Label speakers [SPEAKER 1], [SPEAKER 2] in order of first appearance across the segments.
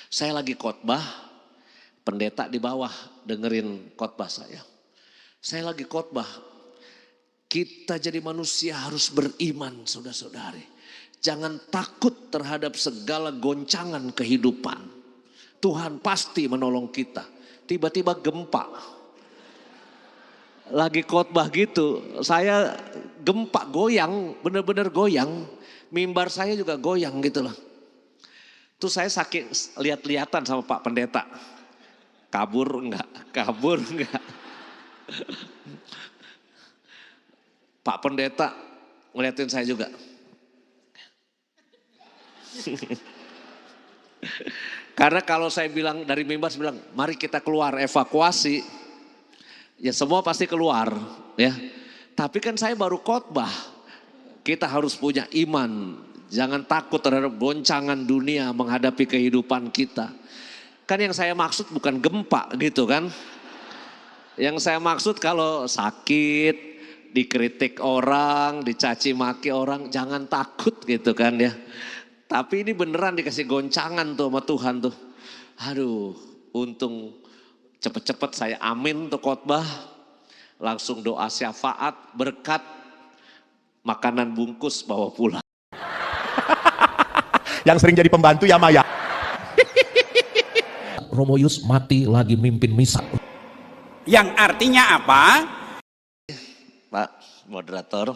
[SPEAKER 1] Saya lagi khotbah, pendeta di bawah dengerin khotbah saya. Saya lagi khotbah, kita jadi manusia harus beriman saudara-saudari. Jangan takut terhadap segala goncangan kehidupan. Tuhan pasti menolong kita. Tiba-tiba gempa. Lagi khotbah gitu, saya gempa goyang, benar-benar goyang. Mimbar saya juga goyang gitu loh. Tuh saya saking lihat-lihatan sama Pak Pendeta. Kabur enggak? Kabur enggak? Pak Pendeta ngeliatin saya juga. Karena kalau saya bilang dari mimbar, saya bilang mari kita keluar evakuasi. Ya semua pasti keluar ya. Tapi kan saya baru khotbah. Kita harus punya iman. Jangan takut terhadap goncangan dunia menghadapi kehidupan kita. Kan yang saya maksud bukan gempa gitu kan. Yang saya maksud kalau sakit, dikritik orang, dicaci maki orang, jangan takut gitu kan ya. Tapi ini beneran dikasih goncangan tuh sama Tuhan tuh. Aduh, untung cepet-cepet saya amin tuh khotbah. Langsung doa syafaat, berkat, makanan bungkus bawa pulang.
[SPEAKER 2] Yang sering jadi pembantu ya Maya.
[SPEAKER 3] Romo Yus mati lagi mimpin misa.
[SPEAKER 4] Yang artinya apa?
[SPEAKER 1] Pak moderator,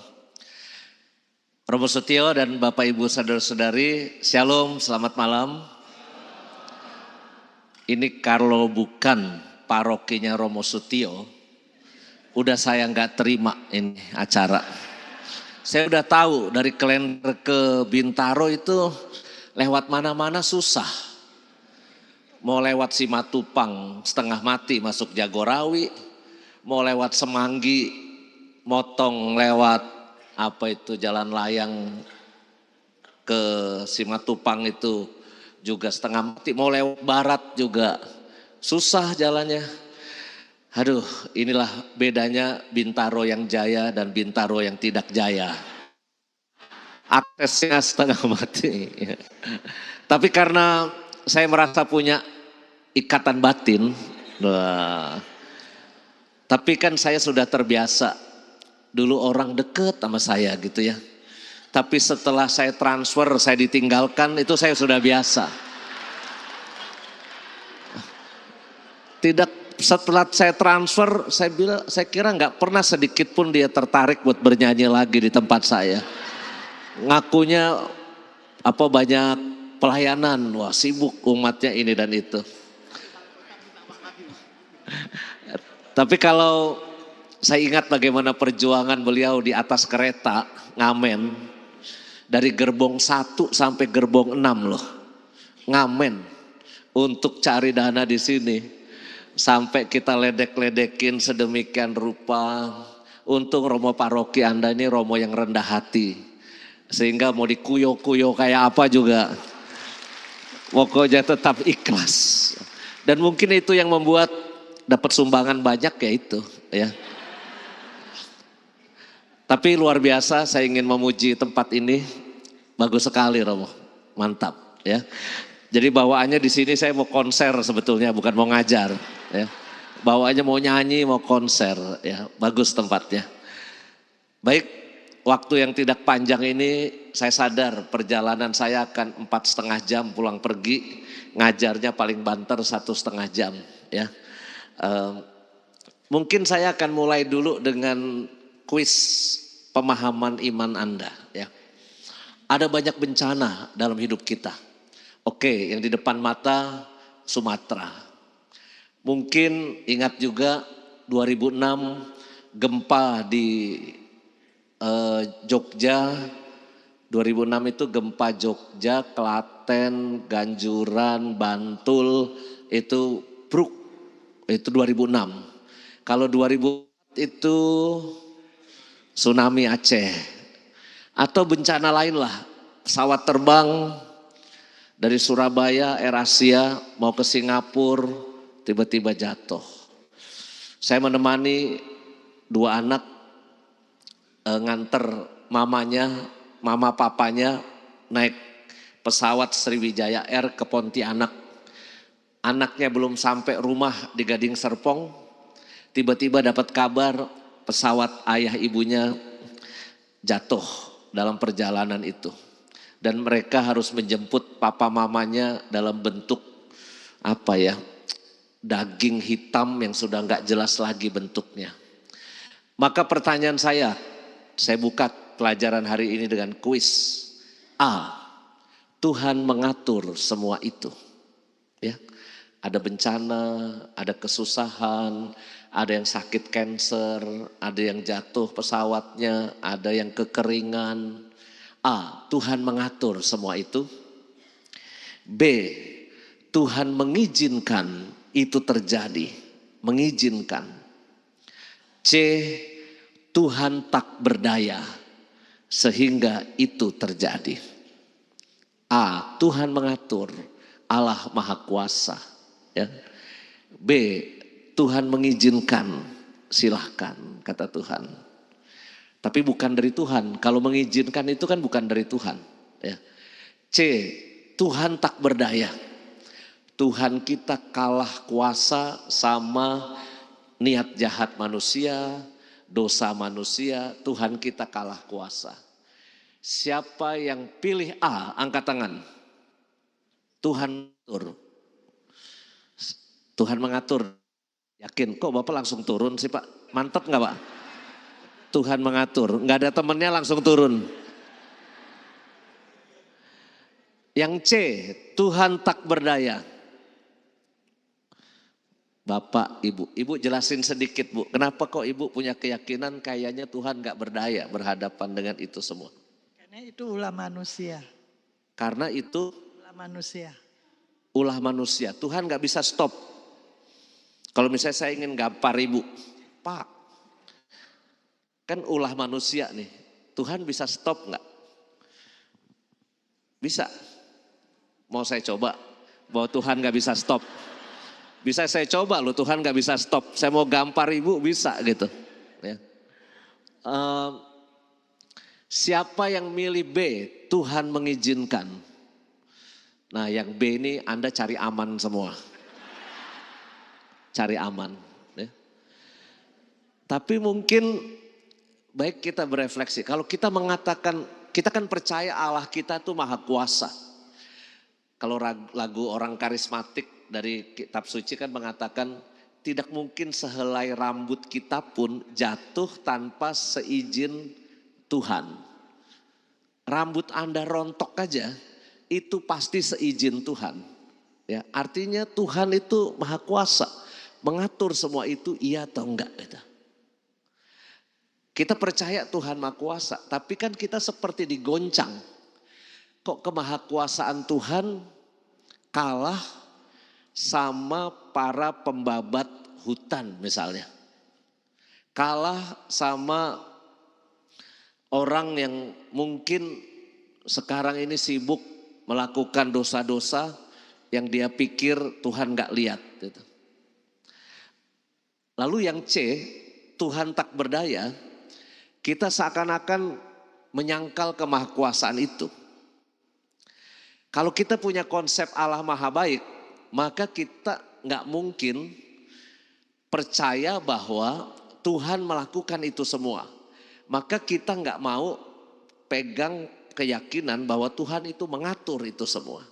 [SPEAKER 1] Romo Sutio dan Bapak Ibu saudara-saudari, Shalom, selamat malam. Ini kalau bukan parokinya Romo Sutio, udah saya nggak terima ini acara. Saya udah tahu dari Klender ke Bintaro itu lewat mana-mana susah. Mau lewat Simatupang setengah mati masuk Jagorawi, mau lewat Semanggi motong lewat apa itu jalan layang ke Simatupang itu juga setengah mati, mau lewat barat juga susah jalannya. Aduh, inilah bedanya Bintaro yang jaya dan Bintaro yang tidak jaya. Aksesnya setengah mati. Tapi karena saya merasa punya ikatan batin, tapi kan saya sudah terbiasa. Dulu orang deket sama saya gitu ya. Tapi setelah saya transfer, saya ditinggalkan, itu saya sudah biasa. Tidak, setelah saya transfer, saya kira nggak pernah sedikit pun dia tertarik buat bernyanyi lagi di tempat saya. Ngakunya apa banyak pelayanan, wah sibuk umatnya ini dan itu. Tapi kalau saya ingat bagaimana perjuangan beliau di atas kereta ngamen dari gerbong 1 sampai gerbong 6 loh, ngamen untuk cari dana di sini sampai kita ledek-ledekin sedemikian rupa. Untung Romo paroki Anda ini Romo yang rendah hati. Sehingga mau dikuyo-kuyo kayak apa juga, pokoknya tetap ikhlas. Dan mungkin itu yang membuat dapat sumbangan banyak ya itu ya. Tapi luar biasa, saya ingin memuji tempat ini, bagus sekali Romo, mantap ya. Jadi bawaannya di sini saya mau konser sebetulnya, bukan mau ngajar ya. Bawaannya mau nyanyi, mau konser ya, bagus tempatnya. Baik. Waktu yang tidak panjang ini saya sadar perjalanan saya akan 4,5 jam pulang pergi, ngajarnya paling banter 1,5 jam ya. Mungkin saya akan mulai dulu dengan kuis pemahaman iman Anda ya. Ada banyak bencana dalam hidup kita. Oke, yang di depan mata Sumatera. Mungkin ingat juga 2006 gempa di Jogja, 2006 itu gempa Jogja, Klaten, Ganjuran, Bantul, itu Bruk, itu 2006. Kalau 2004 itu tsunami Aceh. Atau bencana lain lah, pesawat terbang dari Surabaya, AirAsia mau ke Singapura, tiba-tiba jatuh. Saya menemani 2 anak nganter mama papanya naik pesawat Sriwijaya Air ke Pontianak. Anaknya belum sampai rumah di Gading Serpong, tiba-tiba dapat kabar pesawat ayah ibunya jatuh dalam perjalanan itu. Dan mereka harus menjemput papa mamanya dalam bentuk daging hitam yang sudah nggak jelas lagi bentuknya. Maka pertanyaan saya buka pelajaran hari ini dengan kuis. A, Tuhan mengatur semua itu. Ya, ada bencana, ada kesusahan, ada yang sakit kanker, ada yang jatuh pesawatnya, ada yang kekeringan. A, Tuhan mengatur semua itu. B, Tuhan mengizinkan itu terjadi, mengizinkan. C, Tuhan tak berdaya sehingga itu terjadi. A, Tuhan mengatur, Allah Maha Kuasa. Ya. B, Tuhan mengizinkan, silahkan kata Tuhan. Tapi bukan dari Tuhan. Kalau mengizinkan itu kan bukan dari Tuhan. Ya. C, Tuhan tak berdaya. Tuhan kita kalah kuasa sama niat jahat manusia, dosa manusia. Tuhan kita kalah kuasa. Siapa yang pilih A, angkat tangan. Tuhan mengatur. Tuhan mengatur. Yakin, kok Bapak langsung turun sih Pak? Mantap gak Pak? Tuhan mengatur, gak ada temennya langsung turun. Yang C, Tuhan tak berdaya. Bapak, Ibu jelasin sedikit Bu. Kenapa kok Ibu punya keyakinan kayaknya Tuhan gak berdaya berhadapan dengan itu semua?
[SPEAKER 2] Karena itu ulah manusia.
[SPEAKER 1] Karena itu
[SPEAKER 2] Ulah manusia.
[SPEAKER 1] ulah manusia. Tuhan gak bisa stop. Kalau misalnya saya ingin gampar Ibu, Pak, kan ulah manusia nih. Tuhan bisa stop gak? Bisa. Mau saya coba bahwa Tuhan gak bisa stop. Bisa saya coba loh, Tuhan gak bisa stop. Saya mau gampar Ibu bisa gitu. Ya. Siapa yang milih B, Tuhan mengizinkan. Nah yang B ini Anda cari aman semua. Cari aman. Ya. Tapi mungkin baik kita berefleksi. Kalau kita mengatakan, kita kan percaya Allah kita tuh maha kuasa. Kalau lagu orang karismatik dari kitab suci kan mengatakan, tidak mungkin sehelai rambut kita pun jatuh tanpa seizin Tuhan. Rambut Anda rontok aja, itu pasti seizin Tuhan. Ya, artinya Tuhan itu maha kuasa. Mengatur semua itu iya atau enggak gitu. Kita percaya Tuhan maha kuasa, tapi kan kita seperti digoncang. Kok kemahakuasaan Tuhan kalah sama para pembabat hutan misalnya. Kalah sama orang yang mungkin sekarang ini sibuk melakukan dosa-dosa yang dia pikir Tuhan gak lihat gitu. Lalu yang C, Tuhan tak berdaya, kita seakan-akan menyangkal kemahakuasaan itu. Kalau kita punya konsep Allah maha baik, maka kita gak mungkin percaya bahwa Tuhan melakukan itu semua. Maka kita gak mau pegang keyakinan bahwa Tuhan itu mengatur itu semua.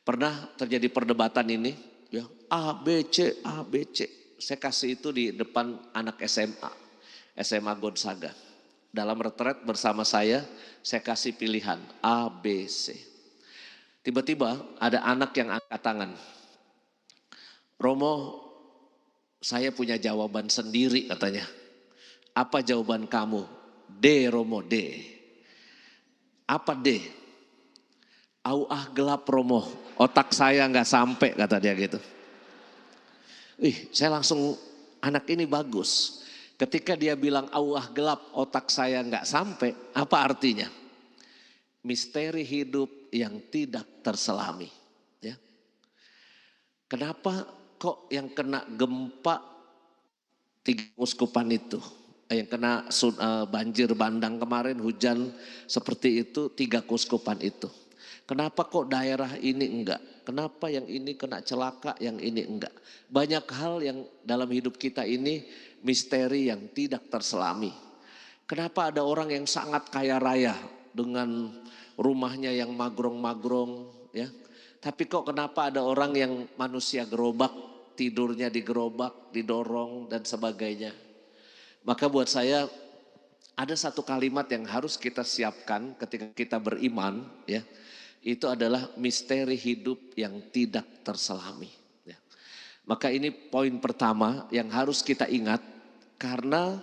[SPEAKER 1] Pernah terjadi perdebatan ini, ya, A, B, C, A, B, C. Saya kasih itu di depan anak SMA Gonzaga. Dalam retret bersama saya kasih pilihan A, B, C. Tiba-tiba ada anak yang angkat tangan. Romo, saya punya jawaban sendiri katanya. Apa jawaban kamu? D Romo, D. Apa D? Gelap Romo, otak saya gak sampai kata dia gitu. Saya langsung, anak ini bagus. Ketika dia bilang gelap, otak saya gak sampai, apa artinya? Misteri hidup yang tidak terselami. Ya. Kenapa kok yang kena gempa 3 uskupan itu? Yang kena banjir bandang kemarin, hujan seperti itu 3 keuskupan itu. Kenapa kok daerah ini enggak? Kenapa yang ini kena celaka, yang ini enggak? Banyak hal yang dalam hidup kita ini misteri yang tidak terselami. Kenapa ada orang yang sangat kaya raya dengan rumahnya yang magrong-magrong ya. Tapi kok kenapa ada orang yang manusia gerobak, tidurnya di gerobak, didorong dan sebagainya. Maka buat saya ada satu kalimat yang harus kita siapkan ketika kita beriman ya. Itu adalah misteri hidup yang tidak terselami. Ya. Maka ini poin pertama yang harus kita ingat karena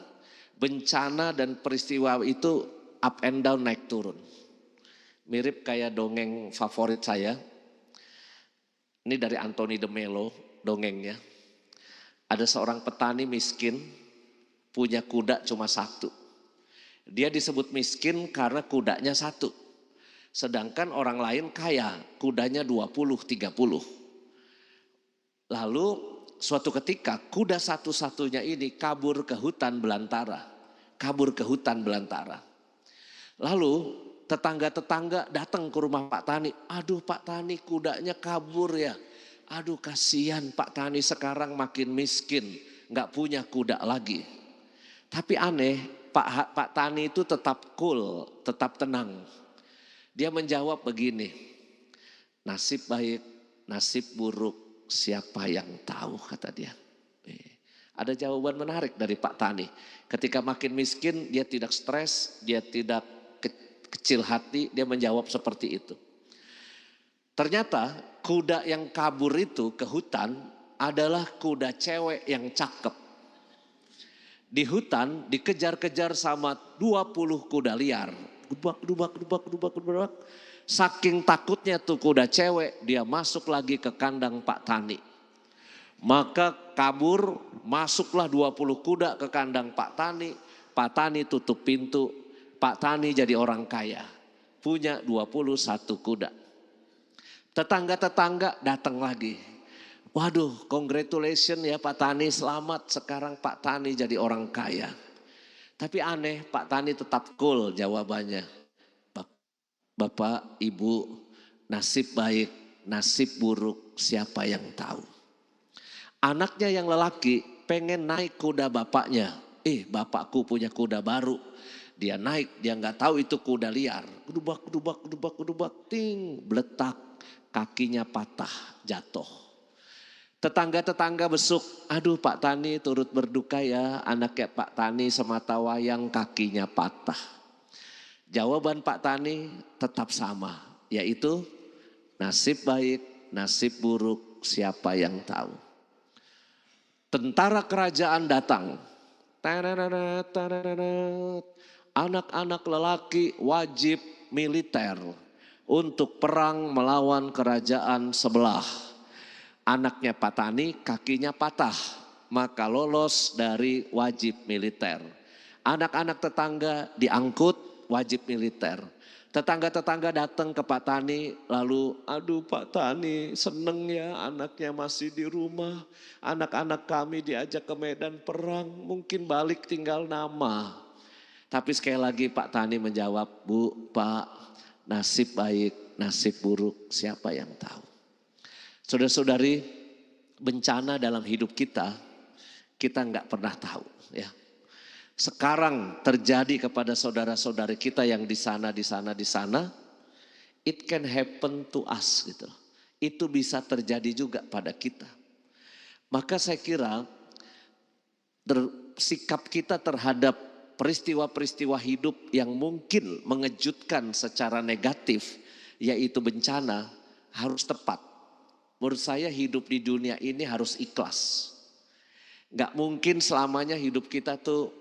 [SPEAKER 1] bencana dan peristiwa itu up and down, naik turun. Mirip kayak dongeng favorit saya. Ini dari Anthony de Mello dongengnya. Ada seorang petani miskin punya kuda cuma satu. Dia disebut miskin karena kudanya satu. Sedangkan orang lain kaya, kudanya 20-30. Lalu suatu ketika kuda satu-satunya ini kabur ke hutan belantara. Lalu tetangga-tetangga datang ke rumah Pak Tani. Aduh Pak Tani, kudanya kabur ya. Aduh kasihan Pak Tani sekarang makin miskin. Gak punya kuda lagi. Tapi aneh, Pak Tani itu tetap cool, tetap tenang. Dia menjawab begini, nasib baik, nasib buruk, siapa yang tahu, kata dia. Ada jawaban menarik dari Pak Tani. Ketika makin miskin, dia tidak stres, dia tidak kecil hati, dia menjawab seperti itu. Ternyata kuda yang kabur itu ke hutan adalah kuda cewek yang cakep. Di hutan dikejar-kejar sama 20 kuda liar. Dubak. Saking takutnya tuh kuda cewek, dia masuk lagi ke kandang Pak Tani. Maka kabur, masuklah 20 kuda ke kandang Pak Tani. Pak Tani tutup pintu, Pak Tani jadi orang kaya. Punya 21 kuda. Tetangga-tetangga datang lagi. Waduh, congratulations ya Pak Tani, selamat sekarang Pak Tani jadi orang kaya. Tapi aneh, Pak Tani tetap cool jawabannya. Bapak, Ibu, nasib baik, nasib buruk, siapa yang tahu. Anaknya yang lelaki pengen naik kuda bapaknya. Bapakku punya kuda baru. Dia naik, dia nggak tahu itu kuda liar. Gedubak, ting, beletak, kakinya patah, jatuh. Tetangga-tetangga besuk, aduh Pak Tani turut berduka ya, anaknya Pak Tani semata wayang kakinya patah. Jawaban Pak Tani tetap sama, yaitu nasib baik, nasib buruk, siapa yang tahu. Tentara kerajaan datang, anak-anak lelaki wajib militer untuk perang melawan kerajaan sebelah. Anaknya Pak Tani kakinya patah, maka lolos dari wajib militer. Anak-anak tetangga diangkut wajib militer. Tetangga-tetangga datang ke Pak Tani lalu, aduh Pak Tani seneng ya anaknya masih di rumah. Anak-anak kami diajak ke medan perang, mungkin balik tinggal nama. Tapi sekali lagi Pak Tani menjawab, Bu, Pak, nasib baik, nasib buruk, siapa yang tahu. Saudara-saudari, bencana dalam hidup kita nggak pernah tahu ya. Sekarang terjadi kepada saudara-saudari kita yang di sana, it can happen to us gitu. Itu bisa terjadi juga pada kita. Maka saya kira sikap kita terhadap peristiwa-peristiwa hidup yang mungkin mengejutkan secara negatif, yaitu bencana, harus tepat. Menurut saya hidup di dunia ini harus ikhlas. Gak mungkin selamanya hidup kita tuh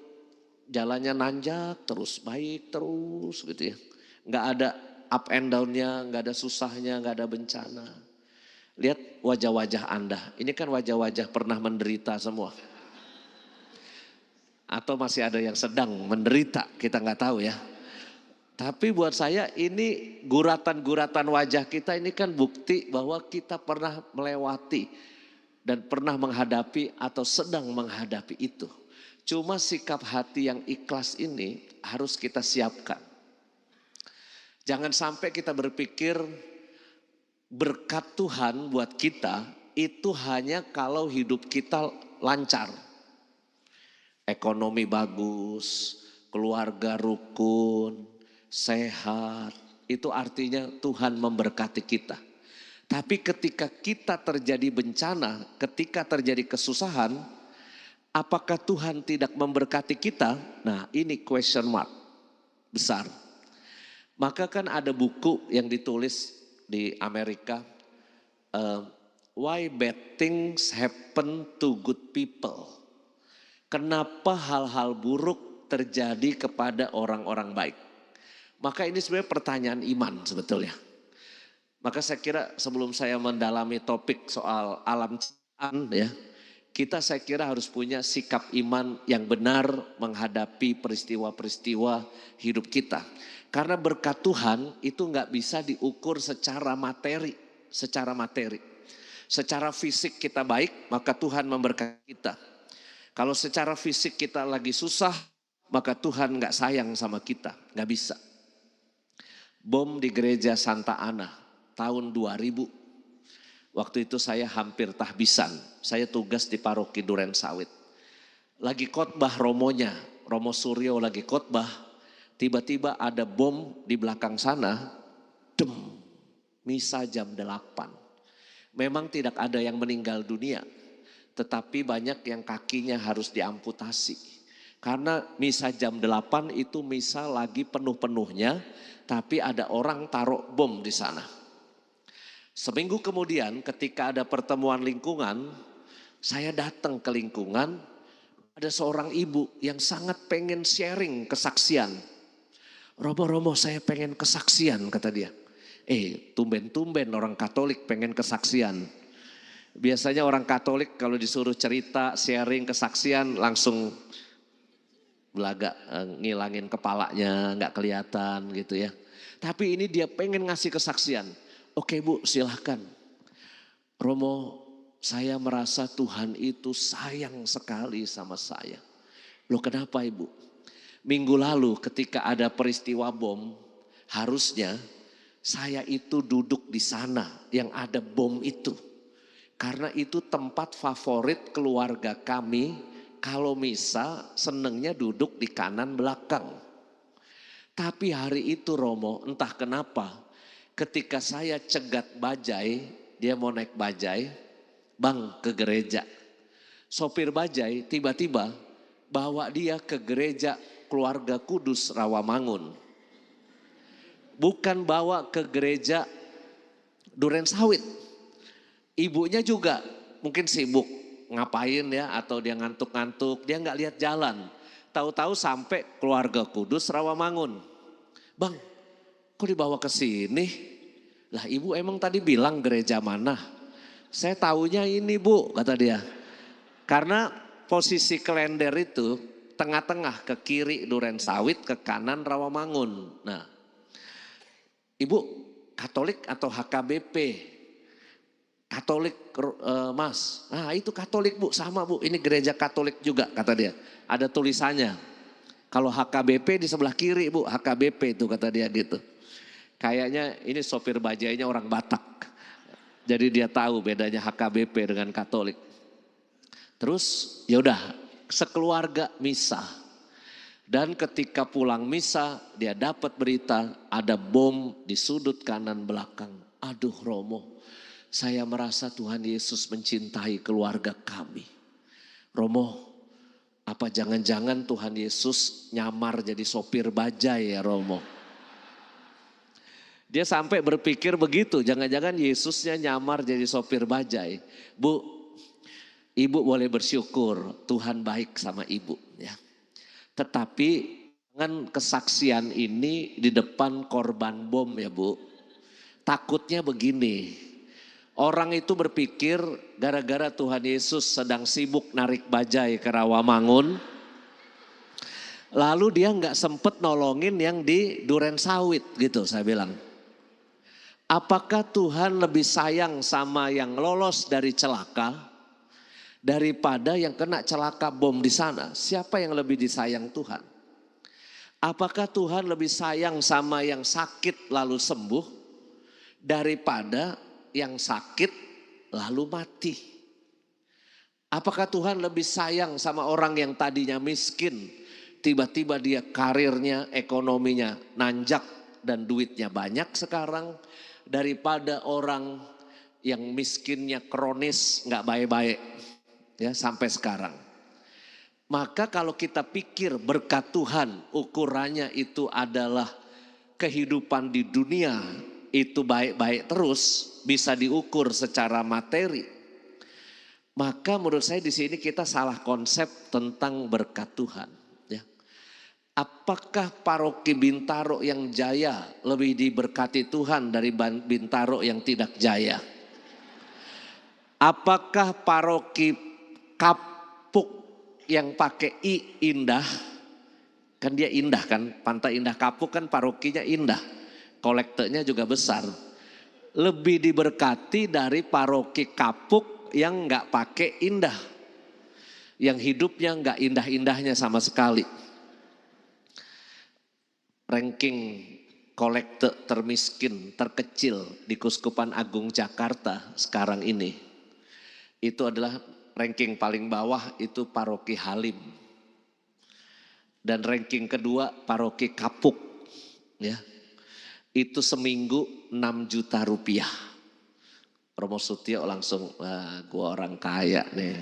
[SPEAKER 1] jalannya nanjak terus, baik terus gitu ya. Gak ada up and down-nya, gak ada susahnya, gak ada bencana. Lihat wajah-wajah Anda, ini kan wajah-wajah pernah menderita semua. Atau masih ada yang sedang menderita, kita gak tahu ya. Tapi buat saya ini guratan-guratan wajah kita ini kan bukti bahwa kita pernah melewati dan pernah menghadapi atau sedang menghadapi itu. Cuma sikap hati yang ikhlas ini harus kita siapkan. Jangan sampai kita berpikir berkat Tuhan buat kita itu hanya kalau hidup kita lancar. Ekonomi bagus, keluarga rukun, sehat. Itu artinya Tuhan memberkati kita. Tapi ketika kita terjadi bencana, ketika terjadi kesusahan, apakah Tuhan tidak memberkati kita? Nah, ini question mark besar. Maka kan ada buku yang ditulis di Amerika, Why Bad Things Happen to Good People. Kenapa hal-hal buruk terjadi kepada orang-orang baik? Maka ini sebenarnya pertanyaan iman sebetulnya. Maka saya kira sebelum saya mendalami topik soal alam ciptaan ya, kita saya kira harus punya sikap iman yang benar menghadapi peristiwa-peristiwa hidup kita. Karena berkat Tuhan itu nggak bisa diukur secara materi, Secara fisik kita baik, maka Tuhan memberkati kita. Kalau secara fisik kita lagi susah, maka Tuhan nggak sayang sama kita, nggak bisa. Bom di gereja Santa Ana tahun 2000. Waktu itu saya hampir tahbisan, saya tugas di paroki Duren Sawit. Lagi khotbah romonya, Romo Suryo lagi khotbah, tiba-tiba ada bom di belakang sana, misa jam 8. Memang tidak ada yang meninggal dunia, tetapi banyak yang kakinya harus diamputasi. Karena misa jam 8 itu misa lagi penuh-penuhnya, tapi ada orang taruh bom di sana. Seminggu kemudian ketika ada pertemuan lingkungan, saya datang ke lingkungan, ada seorang ibu yang sangat pengen sharing kesaksian. Romo, saya pengen kesaksian, kata dia. Tumben-tumben orang Katolik pengen kesaksian. Biasanya orang Katolik kalau disuruh cerita, sharing, kesaksian langsung belaga, ngilangin kepalanya, gak kelihatan gitu ya. Tapi ini dia pengen ngasih kesaksian. Oke Bu, silahkan. Romo, saya merasa Tuhan itu sayang sekali sama saya. Loh kenapa Ibu? Minggu lalu ketika ada peristiwa bom, harusnya saya itu duduk di sana yang ada bom itu. Karena itu tempat favorit keluarga kami, kalau misa senengnya duduk di kanan belakang. Tapi hari itu Romo, entah kenapa, ketika saya cegat bajai, dia mau naik bajai, Bang ke gereja. Sopir bajai tiba-tiba bawa dia ke gereja Keluarga Kudus Rawamangun. Bukan bawa ke gereja Duren Sawit. Ibunya juga mungkin sibuk ngapain ya, atau dia ngantuk-ngantuk, dia nggak lihat jalan. Tahu-tahu sampai Keluarga Kudus Rawamangun. Bang, kok dibawa ke sini? Lah ibu emang tadi bilang gereja mana? Saya taunya ini Bu, kata dia. Karena posisi kalender itu tengah-tengah, ke kiri Duren Sawit, ke kanan Rawamangun. Nah, Ibu Katolik atau HKBP? Katolik Mas. Nah itu Katolik Bu, sama Bu, ini gereja Katolik juga kata dia. Ada tulisannya. Kalau HKBP di sebelah kiri Bu, HKBP itu kata dia gitu. Kayaknya ini sopir bajainya orang Batak. Jadi dia tahu bedanya HKBP dengan Katolik. Terus yaudah sekeluarga misa. Dan ketika pulang misa dia dapat berita ada bom di sudut kanan belakang. Aduh Romo, saya merasa Tuhan Yesus mencintai keluarga kami. Romo, apa jangan-jangan Tuhan Yesus nyamar jadi sopir bajai ya Romo? Dia sampai berpikir begitu, jangan-jangan Yesusnya nyamar jadi sopir bajai. Bu, Ibu boleh bersyukur Tuhan baik sama Ibu ya. Tetapi dengan kesaksian ini di depan korban bom ya Bu. Takutnya begini, orang itu berpikir gara-gara Tuhan Yesus sedang sibuk narik bajai ke Rawamangun, lalu dia nggak sempet nolongin yang di Duren Sawit gitu saya bilang. Apakah Tuhan lebih sayang sama yang lolos dari celaka daripada yang kena celaka bom di sana? Siapa yang lebih disayang Tuhan? Apakah Tuhan lebih sayang sama yang sakit lalu sembuh daripada yang sakit lalu mati? Apakah Tuhan lebih sayang sama orang yang tadinya miskin, tiba-tiba dia karirnya, ekonominya nanjak dan duitnya banyak sekarang, daripada orang yang miskinnya kronis nggak baik-baik ya sampai sekarang? Maka kalau kita pikir berkat Tuhan ukurannya itu adalah kehidupan di dunia itu baik-baik terus, bisa diukur secara materi. Maka menurut saya di sini kita salah konsep tentang berkat Tuhan. Ya. Apakah paroki Bintaro yang jaya lebih diberkati Tuhan dari Bintaro yang tidak jaya? Apakah paroki Kapuk yang pakai I indah, kan dia indah kan, Pantai Indah Kapuk kan parokinya indah, kolektenya juga besar, lebih diberkati dari paroki Kapuk yang nggak pakai indah, yang hidupnya nggak indah-indahnya sama sekali. Ranking kolekte termiskin terkecil di Kuskupan Agung Jakarta sekarang ini, itu adalah ranking paling bawah itu paroki Halim. Dan ranking kedua paroki Kapuk. Ya. Itu seminggu 6 juta rupiah. Romo Sutio langsung, wah gua orang kaya nih.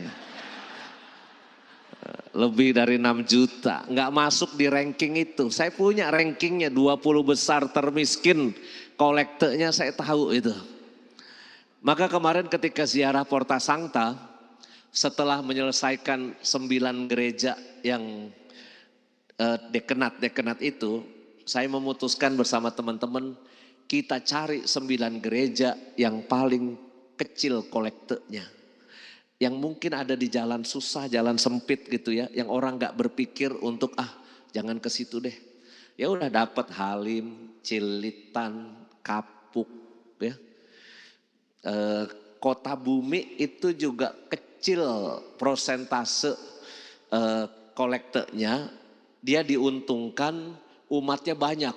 [SPEAKER 1] Lebih dari 6 juta. Nggak masuk di ranking itu. Saya punya rankingnya 20 besar termiskin. Kolektenya saya tahu itu. Maka kemarin ketika ziarah Porta Sancta, setelah menyelesaikan 9 gereja yang dekenat itu, saya memutuskan bersama teman-teman kita cari 9 gereja yang paling kecil kolektenya. Yang mungkin ada di jalan susah, jalan sempit gitu ya, yang orang gak berpikir untuk jangan ke situ deh. Ya udah dapat Halim, Cilitan, Kapuk ya. Kota Bumi itu juga kecil prosentase kolektenya, dia diuntungkan umatnya banyak.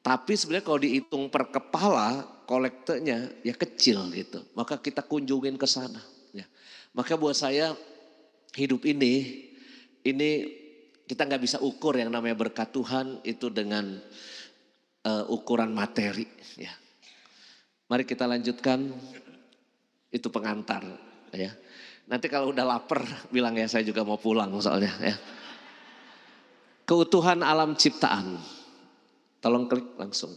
[SPEAKER 1] Tapi sebenarnya kalau dihitung per kepala kolektenya ya kecil gitu. Maka kita kunjungin ke sana. Ya. Maka buat saya hidup ini kita nggak bisa ukur yang namanya berkat Tuhan itu dengan ukuran materi. Ya. Mari kita lanjutkan. Itu pengantar ya. Nanti kalau udah lapar bilang ya saya juga mau pulang soalnya ya. Keutuhan alam ciptaan. Tolong klik langsung.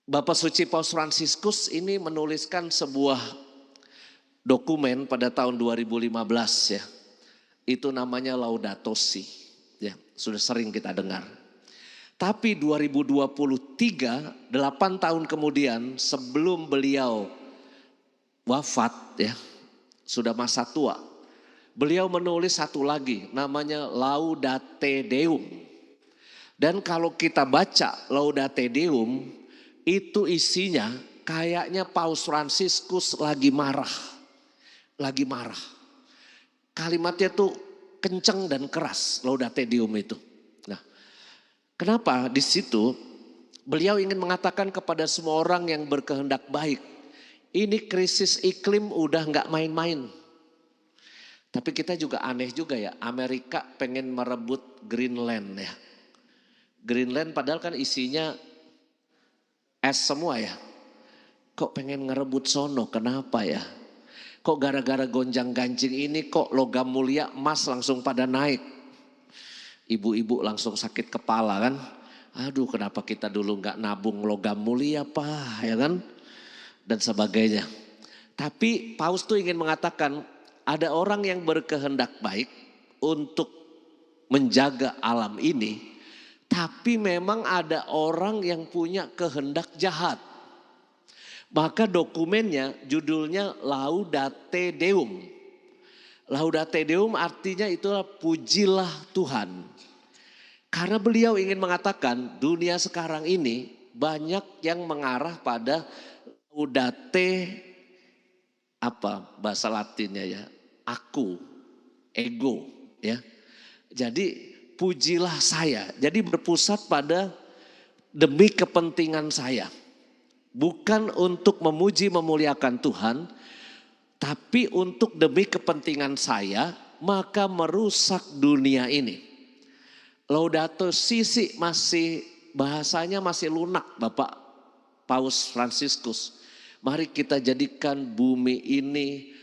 [SPEAKER 1] Bapak Suci Paus Fransiskus ini menuliskan sebuah dokumen pada tahun 2015 ya. Itu namanya Laudato Si. Ya, sudah sering kita dengar. Tapi 2023, 8 tahun kemudian sebelum beliau wafat ya, sudah masa tua. Beliau menulis satu lagi namanya Laudate Deum. Dan kalau kita baca Laudate Deum itu isinya kayaknya Paus Fransiskus lagi marah. Kalimatnya tuh kenceng dan keras Laudate Deum itu. Kenapa? Di situ beliau ingin mengatakan kepada semua orang yang berkehendak baik, ini krisis iklim udah nggak main-main. Tapi kita juga aneh juga ya, Amerika pengen merebut Greenland ya. Greenland padahal kan isinya es semua ya. Kok pengen ngerebut sono, kenapa ya? Kok gara-gara gonjang ganjing ini kok logam mulia emas langsung pada naik. Ibu-ibu langsung sakit kepala kan. Aduh kenapa kita dulu gak nabung logam mulia pak ya kan. Dan sebagainya. Tapi Paus tuh ingin mengatakan ada orang yang berkehendak baik untuk menjaga alam ini. Tapi memang ada orang yang punya kehendak jahat. Maka dokumennya judulnya Laudate Deum. Laudate Deum artinya itulah pujilah Tuhan. Karena beliau ingin mengatakan dunia sekarang ini banyak yang mengarah pada laudate, apa bahasa Latinnya ya, aku, ego ya. Jadi pujilah saya. Jadi berpusat pada demi kepentingan saya. Bukan untuk memuji memuliakan Tuhan, tapi untuk demi kepentingan saya, maka merusak dunia ini. Laudato Si sih masih bahasanya masih lunak Bapak Paus Fransiskus. Mari kita jadikan bumi ini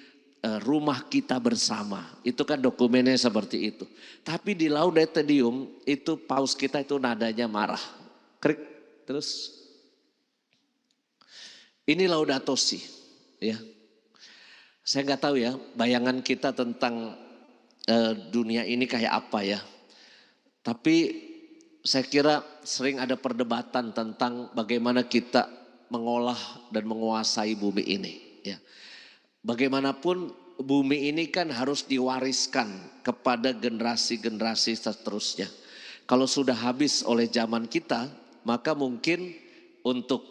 [SPEAKER 1] rumah kita bersama. Itu kan dokumennya seperti itu. Tapi di Laudate Deum itu paus kita itu nadanya marah. Krik terus. Ini Laudato Si ya. Saya nggak tahu ya bayangan kita tentang dunia ini kayak apa ya. Tapi saya kira sering ada perdebatan tentang bagaimana kita mengolah dan menguasai bumi ini. Ya. Bagaimanapun bumi ini kan harus diwariskan kepada generasi-generasi seterusnya. Kalau sudah habis oleh zaman kita, maka mungkin untuk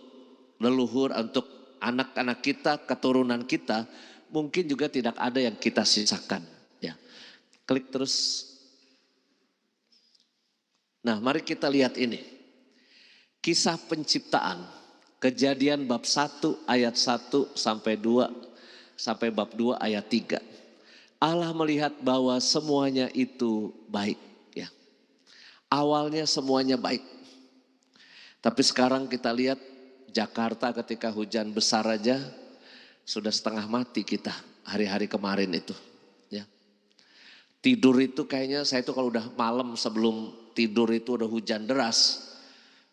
[SPEAKER 1] leluhur, untuk anak-anak kita, keturunan kita, mungkin juga tidak ada yang kita sisakan. Ya. Klik terus. Nah, mari kita lihat ini. Kisah penciptaan. Kejadian bab 1 ayat 1 sampai 2 sampai bab 2 ayat 3. Allah melihat bahwa semuanya itu baik, ya. Awalnya semuanya baik. Tapi sekarang kita lihat Jakarta ketika hujan besar aja sudah setengah mati kita hari-hari kemarin itu, ya. Tidur itu kayaknya saya itu kalau udah malam sebelum tidur itu udah hujan deras,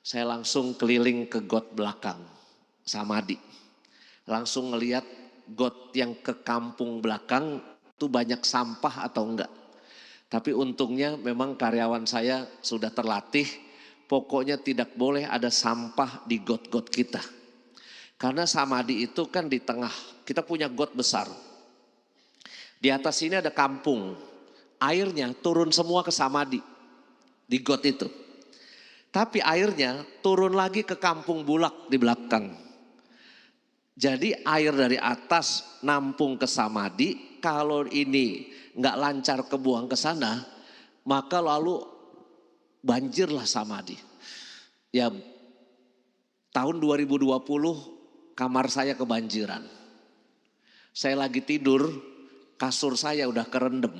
[SPEAKER 1] saya langsung keliling ke got belakang, Samadhi. Langsung ngelihat got yang ke kampung belakang itu banyak sampah atau enggak. Tapi untungnya memang karyawan saya sudah terlatih, pokoknya tidak boleh ada sampah di got-got kita. Karena Samadhi itu kan di tengah, kita punya got besar. Di atas ini ada kampung, airnya turun semua ke Samadhi. Di got itu. Tapi airnya turun lagi ke kampung Bulak di belakang. Jadi air dari atas nampung ke Samadhi, kalau ini nggak lancar kebuang ke sana, maka lalu banjirlah Samadhi. Ya tahun 2020 kamar saya kebanjiran. Saya lagi tidur, kasur saya udah kerendam.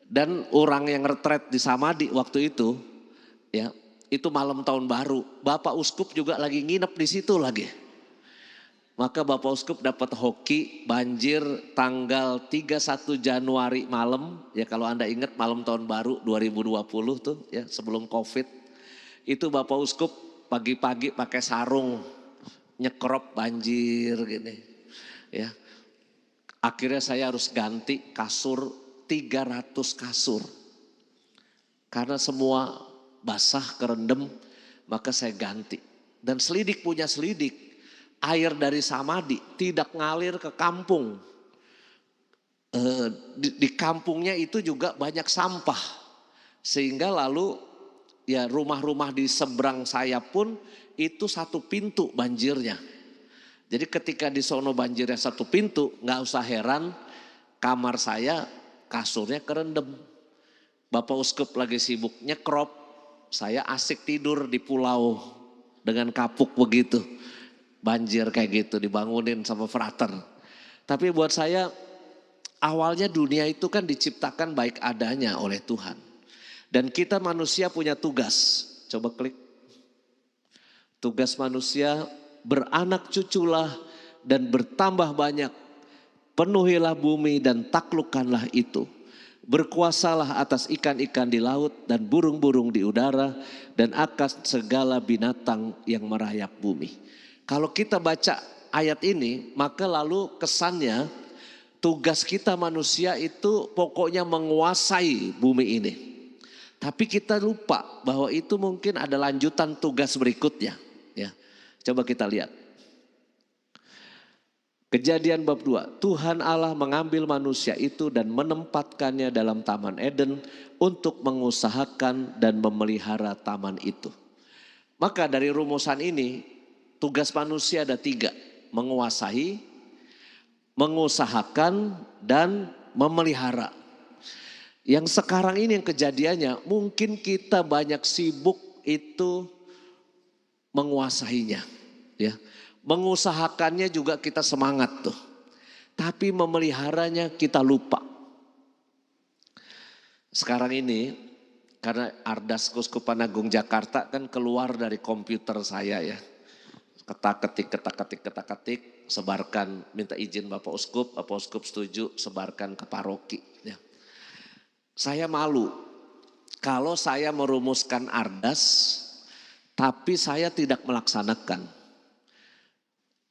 [SPEAKER 1] Dan orang yang retret di Samadhi waktu itu, ya itu malam tahun baru. Bapak Uskup juga lagi nginep di situ lagi. Maka Bapak Uskup dapat hoki banjir tanggal 31 Januari malam. Ya kalau Anda ingat malam tahun baru 2020 tuh ya sebelum Covid. Itu Bapak Uskup pagi-pagi pakai sarung nyekrop banjir gini. Ya. Akhirnya saya harus ganti kasur 300 kasur. Karena semua basah kerendam, maka saya ganti. Dan selidik punya selidik, air dari Samadhi tidak ngalir ke kampung. Di kampungnya itu juga banyak sampah. Sehingga lalu ya rumah-rumah di seberang saya pun itu satu pintu banjirnya. Jadi ketika di sono banjirnya satu pintu, nggak usah heran kamar saya kasurnya kerendam. Bapak Uskup lagi sibuk nyekrop, saya asik tidur di pulau dengan kapuk begitu. Banjir kayak gitu dibangunin sama frater. Tapi buat saya awalnya dunia itu kan diciptakan baik adanya oleh Tuhan. Dan kita manusia punya tugas. Coba klik. Tugas manusia beranak cuculah dan bertambah banyak. Penuhilah bumi dan taklukkanlah itu. Berkuasalah atas ikan-ikan di laut dan burung-burung di udara dan atas segala binatang yang merayap bumi. Kalau kita baca ayat ini, maka lalu kesannya tugas kita manusia itu pokoknya menguasai bumi ini. Tapi kita lupa bahwa itu mungkin ada lanjutan tugas berikutnya. Ya, coba kita lihat. Kejadian bab 2, Tuhan Allah mengambil manusia itu dan menempatkannya dalam Taman Eden untuk mengusahakan dan memelihara taman itu. Maka dari rumusan ini, tugas manusia ada 3, menguasai, mengusahakan, dan memelihara. Yang sekarang ini yang kejadiannya, mungkin kita banyak sibuk itu menguasainya. Ya. Mengusahakannya juga kita semangat tuh. Tapi memeliharanya kita lupa. Sekarang ini, karena Ardas Keuskupan Agung Jakarta kan keluar dari komputer saya ya. Ketak-ketik, sebarkan, minta izin Bapak Uskup setuju, sebarkan ke paroki. Ya. Saya malu kalau saya merumuskan Ardas, tapi saya tidak melaksanakan.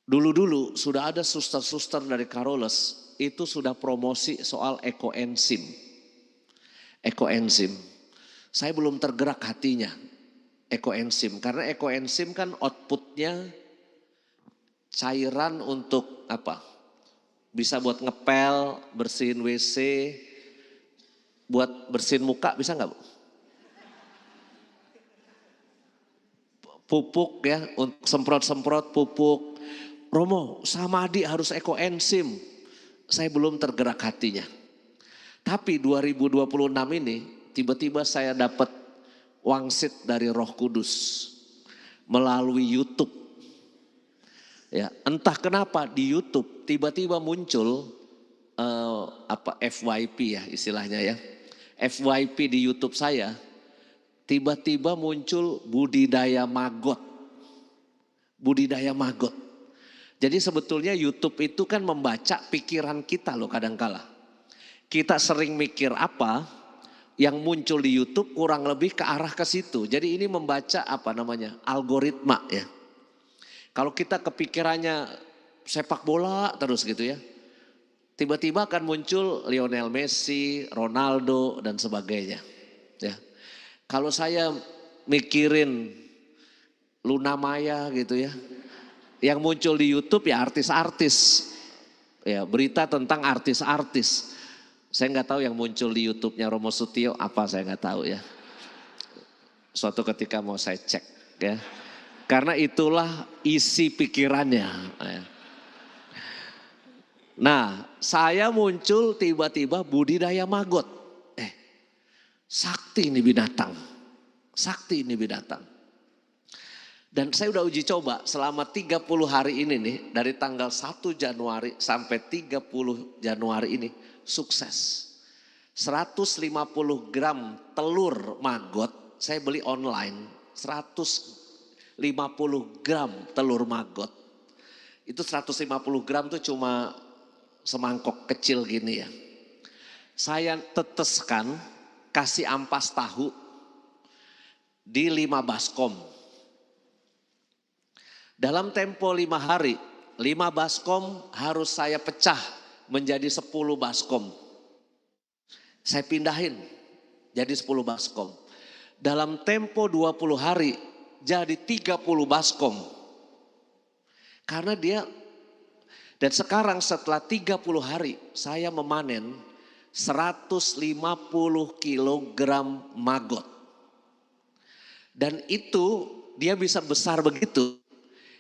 [SPEAKER 1] Dulu-dulu sudah ada suster-suster dari Carolus, itu sudah promosi soal ekoenzim. Ekoenzim. Saya belum tergerak hatinya, ekoenzim. Karena ekoenzim kan outputnya cairan untuk apa? Bisa buat ngepel, bersihin WC, buat bersihin muka bisa nggak Bu? Pupuk ya, untuk semprot-semprot pupuk. Romo, Samadi harus ekoenzim. Saya belum tergerak hatinya. Tapi 2026 ini tiba-tiba saya dapat wangsit dari Roh Kudus melalui YouTube. Ya, entah kenapa di YouTube tiba-tiba muncul FYP ya istilahnya ya. FYP di YouTube saya tiba-tiba muncul budidaya maggot. Budidaya maggot. Jadi sebetulnya YouTube itu kan membaca pikiran kita loh kadangkala. Kita sering mikir apa yang muncul di YouTube kurang lebih ke arah ke situ. Jadi ini membaca algoritma ya. Kalau kita kepikirannya sepak bola terus gitu ya. Tiba-tiba akan muncul Lionel Messi, Ronaldo dan sebagainya. Ya. Kalau saya mikirin Luna Maya gitu ya. Yang muncul di YouTube ya artis-artis. Ya, berita tentang artis-artis. Saya nggak tahu yang muncul di YouTube-nya Romo Sutio apa, saya nggak tahu ya. Suatu ketika mau saya cek ya. Karena itulah isi pikirannya. Nah, saya muncul tiba-tiba budidaya maggot. Sakti ini binatang. Sakti ini binatang. Dan saya udah uji coba selama 30 hari ini nih, dari tanggal 1 Januari sampai 30 Januari ini, sukses. 150 gram telur maggot, saya beli online, 150 gram telur maggot. Itu 150 gram tuh cuma semangkok kecil gini ya. Saya teteskan, kasih ampas tahu di 5 baskom. Dalam tempo 5 hari, 5 baskom harus saya pecah menjadi 10 baskom. Saya pindahin jadi 10 baskom. Dalam tempo 20 hari jadi 30 baskom. Karena dan sekarang setelah 30 hari saya memanen 150 kilogram maggot. Dan itu dia bisa besar begitu.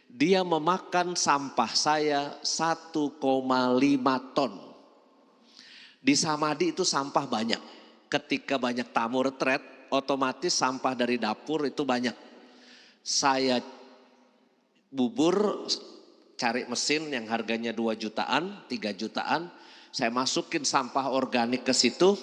[SPEAKER 1] Dia memakan sampah saya 1,5 ton. Di Samadi itu sampah banyak. Ketika banyak tamu retret, otomatis sampah dari dapur itu banyak. Saya bubur, cari mesin yang harganya 2 jutaan, 3 jutaan. Saya masukin sampah organik ke situ.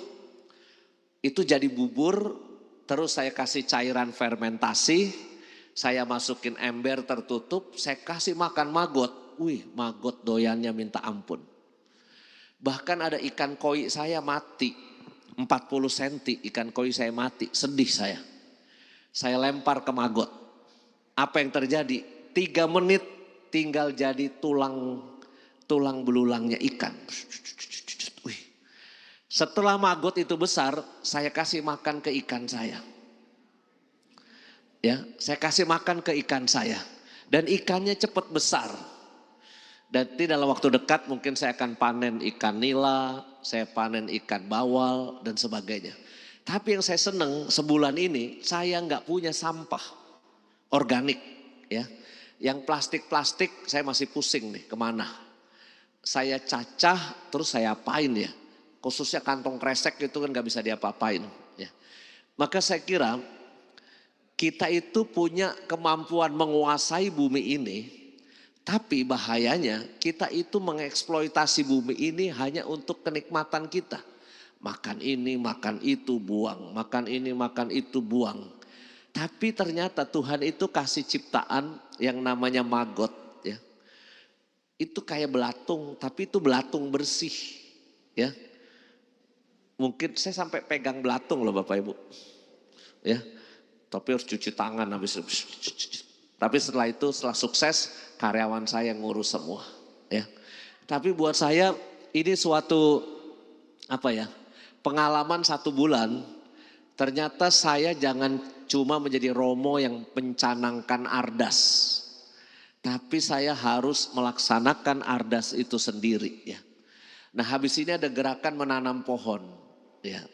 [SPEAKER 1] Itu jadi bubur, terus saya kasih cairan fermentasi. Saya masukin ember tertutup, saya kasih makan maggot. Wih, maggot doyannya minta ampun. Bahkan ada ikan koi saya mati, 40 cm ikan koi saya mati, sedih saya. Saya lempar ke maggot. Apa yang terjadi? 3 menit tinggal jadi tulang belulangnya ikan. Wih. Setelah maggot itu besar, saya kasih makan ke ikan saya. Ya, saya kasih makan ke ikan saya dan ikannya cepat besar. Dan dalam waktu dekat mungkin saya akan panen ikan nila, saya panen ikan bawal dan sebagainya. Tapi yang saya seneng sebulan ini saya nggak punya sampah organik ya. Yang plastik-plastik saya masih pusing nih kemana. Saya cacah terus saya apain ya. khususnya kantong kresek itu kan gak bisa diapa-apain. Ya. Maka saya kira kita itu punya kemampuan menguasai bumi ini, tapi bahayanya kita itu mengeksploitasi bumi ini hanya untuk kenikmatan kita. Makan ini, makan itu, buang. Makan ini, makan itu, buang. Tapi ternyata Tuhan itu kasih ciptaan yang namanya maggot. Ya. Itu kayak belatung, tapi itu belatung bersih. Ya. Mungkin saya sampai pegang belatung loh Bapak Ibu. Ya. Tapi harus cuci tangan habis. Tapi setelah itu, setelah sukses, karyawan saya ngurus semua. Ya. Tapi buat saya ini suatu pengalaman 1 bulan. Ternyata saya jangan cuma menjadi Romo yang mencanangkan ardas. Tapi saya harus melaksanakan ardas itu sendiri. Ya. Nah habis ini ada gerakan menanam pohon. Ya.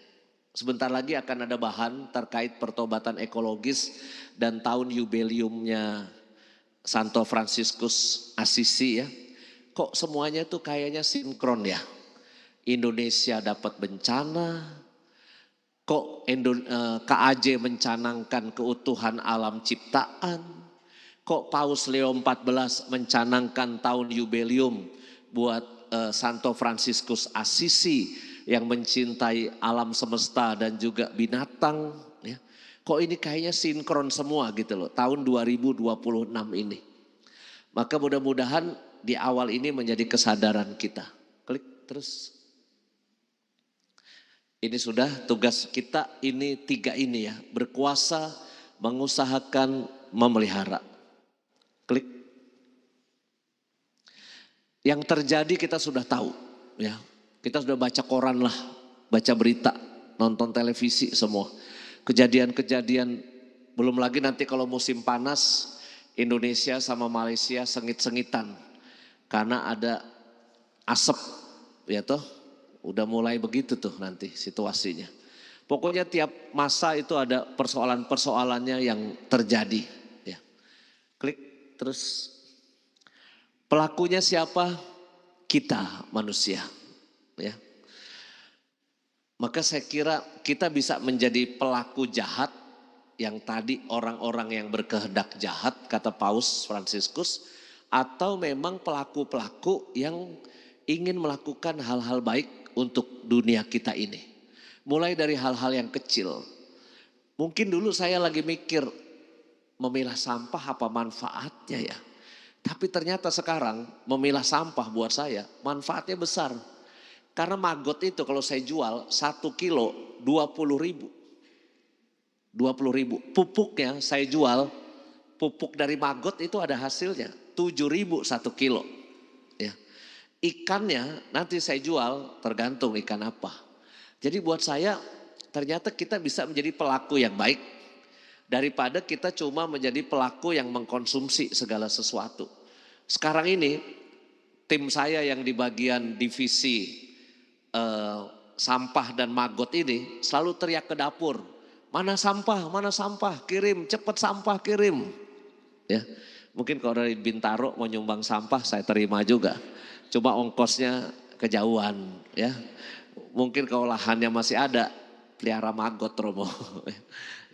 [SPEAKER 1] Sebentar lagi akan ada bahan terkait pertobatan ekologis dan tahun jubileumnya Santo Fransiskus Assisi ya. Kok semuanya tuh kayaknya sinkron ya. Indonesia dapat bencana. Kok KAJ mencanangkan keutuhan alam ciptaan. Kok Paus Leo XIV mencanangkan tahun jubileum buat Santo Fransiskus Assisi yang mencintai alam semesta dan juga binatang. Ya. Kok ini kayaknya sinkron semua gitu loh tahun 2026 ini. Maka mudah-mudahan di awal ini menjadi kesadaran kita. Klik terus. Ini sudah tugas kita ini 3 ini ya. Berkuasa, mengusahakan, memelihara. Klik. Yang terjadi kita sudah tahu ya. Kita sudah baca koran lah, baca berita, nonton televisi semua. Kejadian-kejadian, belum lagi nanti kalau musim panas Indonesia sama Malaysia sengit-sengitan. Karena ada asap ya toh. Udah mulai begitu tuh nanti situasinya. Pokoknya tiap masa itu ada persoalan-persoalannya yang terjadi. Ya. Klik terus. Pelakunya siapa? Kita manusia. Ya. Maka saya kira kita bisa menjadi pelaku jahat yang tadi orang-orang yang berkehendak jahat kata Paus Fransiskus. Atau memang pelaku-pelaku yang ingin melakukan hal-hal baik untuk dunia kita ini. Mulai dari hal-hal yang kecil. Mungkin dulu saya lagi mikir memilah sampah apa manfaatnya ya. Tapi ternyata sekarang memilah sampah buat saya manfaatnya besar. Karena maggot itu kalau saya jual 1 kilo 20.000. 20.000. Pupuknya saya jual, pupuk dari maggot itu ada hasilnya 7.000 1 kilo. Ya. Ikannya nanti saya jual tergantung ikan apa. Jadi buat saya ternyata kita bisa menjadi pelaku yang baik. Daripada kita cuma menjadi pelaku yang mengkonsumsi segala sesuatu. Sekarang ini tim saya yang di bagian divisi sampah dan maggot ini selalu teriak ke dapur. Mana sampah, kirim, cepat sampah kirim. Ya, mungkin kalau dari Bintaro mau nyumbang sampah saya terima juga. Cuma ongkosnya kejauhan ya. Mungkin kalau lahannya masih ada, pelihara maggot Romo.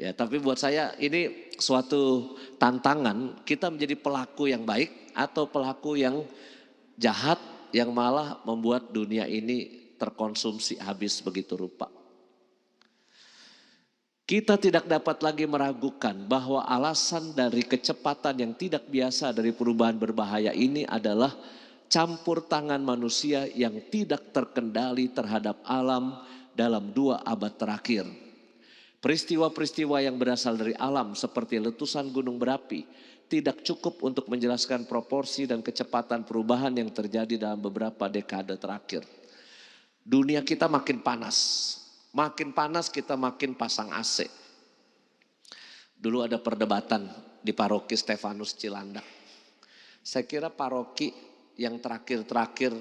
[SPEAKER 1] Ya, tapi buat saya ini suatu tantangan kita menjadi pelaku yang baik atau pelaku yang jahat yang malah membuat dunia ini terkonsumsi habis begitu rupa. Kita tidak dapat lagi meragukan bahwa alasan dari kecepatan yang tidak biasa dari perubahan berbahaya ini adalah campur tangan manusia yang tidak terkendali terhadap alam dalam 2 abad terakhir. Peristiwa-peristiwa yang berasal dari alam seperti letusan gunung berapi tidak cukup untuk menjelaskan proporsi dan kecepatan perubahan yang terjadi dalam beberapa dekade terakhir. Dunia kita makin panas kita makin pasang AC. Dulu ada perdebatan di paroki Stefanus Cilandak. Saya kira paroki yang terakhir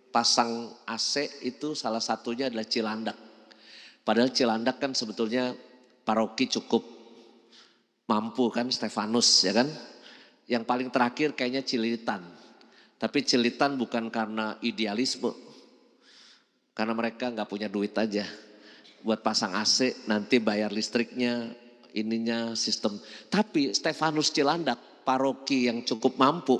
[SPEAKER 1] pasang AC itu salah satunya adalah Cilandak. Padahal Cilandak kan sebetulnya paroki cukup mampu kan Stefanus ya kan. Yang paling terakhir kayaknya Cililitan. Tapi Cililitan bukan karena idealisme. Karena mereka nggak punya duit aja buat pasang AC, nanti bayar listriknya, ininya sistem. Tapi Stefanus Cilandak, paroki yang cukup mampu,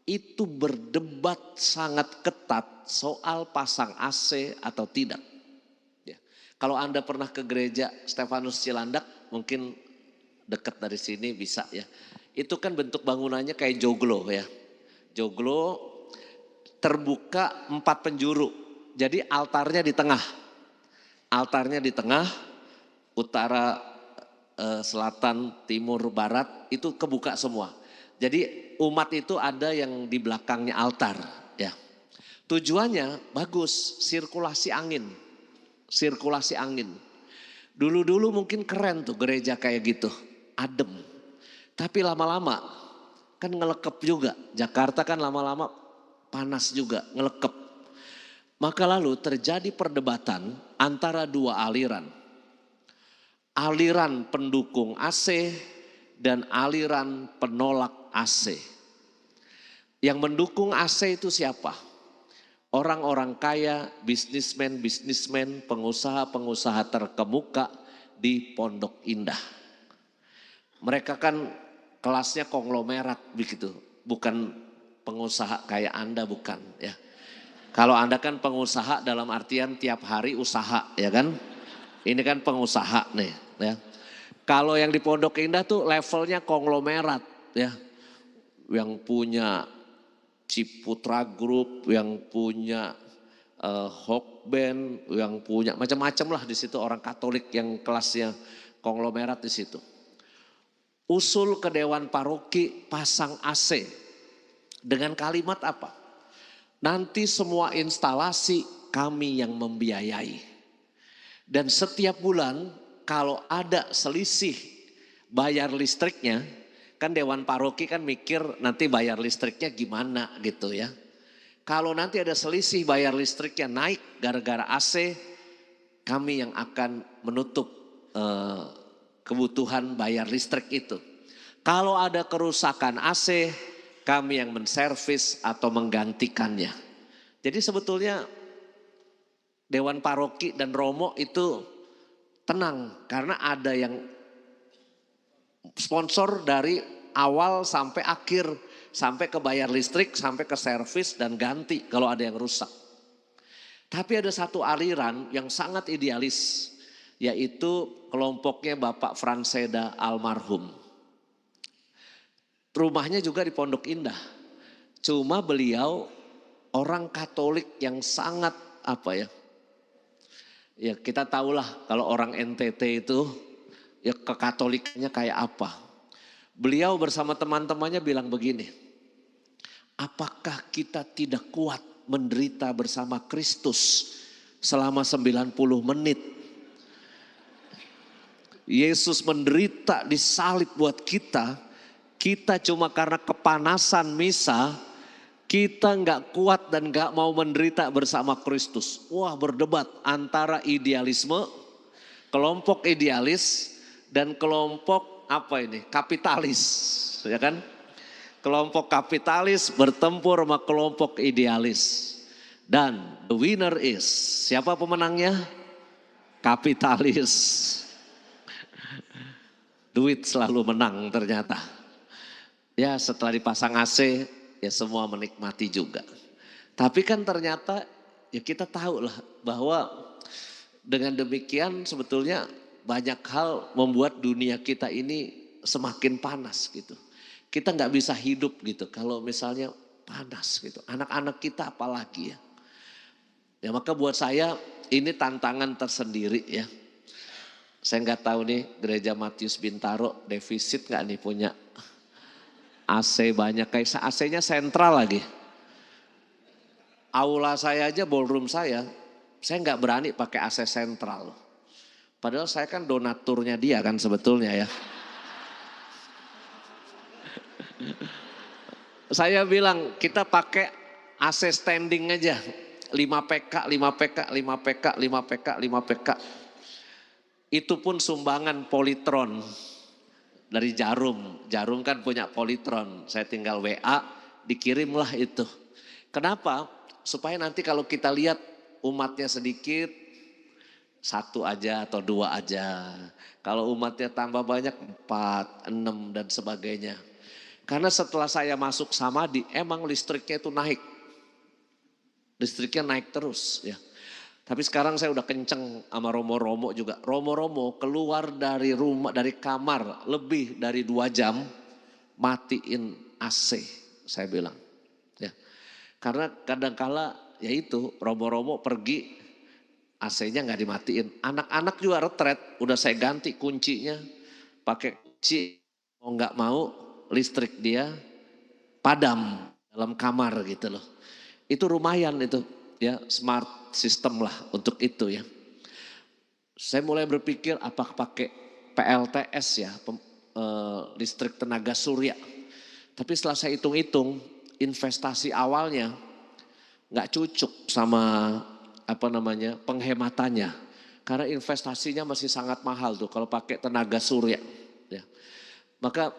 [SPEAKER 1] itu berdebat sangat ketat soal pasang AC atau tidak. Ya. Kalau Anda pernah ke gereja Stefanus Cilandak, mungkin dekat dari sini bisa ya. Itu kan bentuk bangunannya kayak joglo ya. Joglo terbuka 4 penjuru. Jadi altarnya di tengah. Altarnya di tengah, utara, selatan, timur, barat itu kebuka semua. Jadi umat itu ada yang di belakangnya altar ya. Tujuannya bagus, sirkulasi angin. Sirkulasi angin. Dulu-dulu mungkin keren tuh gereja kayak gitu, adem. Tapi lama-lama kan ngelekep juga. Jakarta kan lama-lama panas juga, ngelekep. Maka lalu terjadi perdebatan antara dua aliran. Aliran pendukung AC dan aliran penolak AC. Yang mendukung AC itu siapa? Orang-orang kaya, bisnismen, pengusaha-pengusaha terkemuka di Pondok Indah. Mereka kan kelasnya konglomerat begitu, bukan pengusaha kayak Anda, bukan ya. Kalau Anda kan pengusaha dalam artian tiap hari usaha ya kan. Ini kan pengusaha nih ya. Kalau yang di Pondok Indah tuh levelnya konglomerat ya. Yang punya Ciputra Group, yang punya Hokben, yang punya macam-macam lah di situ, orang Katolik yang kelasnya konglomerat di situ. Usul ke Dewan Paroki pasang AC dengan kalimat apa? Nanti semua instalasi kami yang membiayai. Dan setiap bulan kalau ada selisih bayar listriknya, kan Dewan Paroki kan mikir nanti bayar listriknya gimana gitu ya. Kalau nanti ada selisih bayar listriknya naik gara-gara AC, kami yang akan menutup kebutuhan bayar listrik itu. Kalau ada kerusakan AC, kami yang menservis atau menggantikannya. Jadi sebetulnya Dewan Paroki dan Romo itu tenang karena ada yang sponsor dari awal sampai akhir, sampai ke bayar listrik, sampai ke servis dan ganti kalau ada yang rusak. Tapi ada satu aliran yang sangat idealis, yaitu kelompoknya Bapak Franseda almarhum. Rumahnya juga di Pondok Indah. Cuma beliau orang Katolik yang sangat apa ya. Ya kita tahulah kalau orang NTT itu ya kekatoliknya kayak apa. Beliau bersama teman-temannya bilang begini. Apakah kita tidak kuat menderita bersama Kristus selama 90 menit? Yesus menderita disalib buat kita. Kita cuma karena kepanasan misa, kita nggak kuat dan nggak mau menderita bersama Kristus. Wah, berdebat antara idealisme, kelompok idealis dan kelompok apa ini? Kapitalis, ya kan? Kelompok kapitalis bertempur sama kelompok idealis. Dan the winner is, siapa pemenangnya? Kapitalis. Duit selalu menang ternyata. Ya setelah dipasang AC ya semua menikmati juga. Tapi kan ternyata ya kita tahu lah bahwa dengan demikian sebetulnya banyak hal membuat dunia kita ini semakin panas gitu. Kita nggak bisa hidup gitu kalau misalnya panas gitu. Anak-anak kita apalagi ya. Ya maka buat saya ini tantangan tersendiri ya. Saya nggak tahu nih gereja Matius Bintaro defisit nggak nih punya AC banyak, kayak AC-nya sentral lagi. Aula saya aja, ballroom saya nggak berani pakai AC sentral. Padahal saya kan donaturnya dia kan sebetulnya ya. Saya bilang kita pakai AC standing aja. 5 PK, 5 PK, 5 PK, 5 PK, 5 PK. Itu pun sumbangan Polytron. Dari Jarum, Jarum kan punya Polytron, saya tinggal WA, dikirimlah itu. Kenapa? Supaya nanti kalau kita lihat umatnya sedikit, satu aja atau dua aja. Kalau umatnya tambah banyak, 4, 6 dan sebagainya. Karena setelah saya masuk Samadhi, emang listriknya itu naik. Listriknya naik terus ya. Tapi sekarang saya udah kenceng sama Romo-Romo juga. Romo-Romo keluar dari rumah, dari kamar lebih dari 2 jam, matiin AC, saya bilang. Ya. Karena kadangkala ya itu Romo-Romo pergi, AC-nya nggak dimatiin. Anak-anak juga retret, udah saya ganti kuncinya, pakai kunci, mau nggak mau listrik dia padam dalam kamar gitu loh. Itu lumayan itu ya, smart system lah untuk itu ya. Saya mulai berpikir apakah pakai PLTS ya, listrik tenaga surya. Tapi setelah saya hitung-hitung, investasi awalnya nggak cucuk sama penghematannya. Karena investasinya masih sangat mahal tuh kalau pakai tenaga surya. Ya. Maka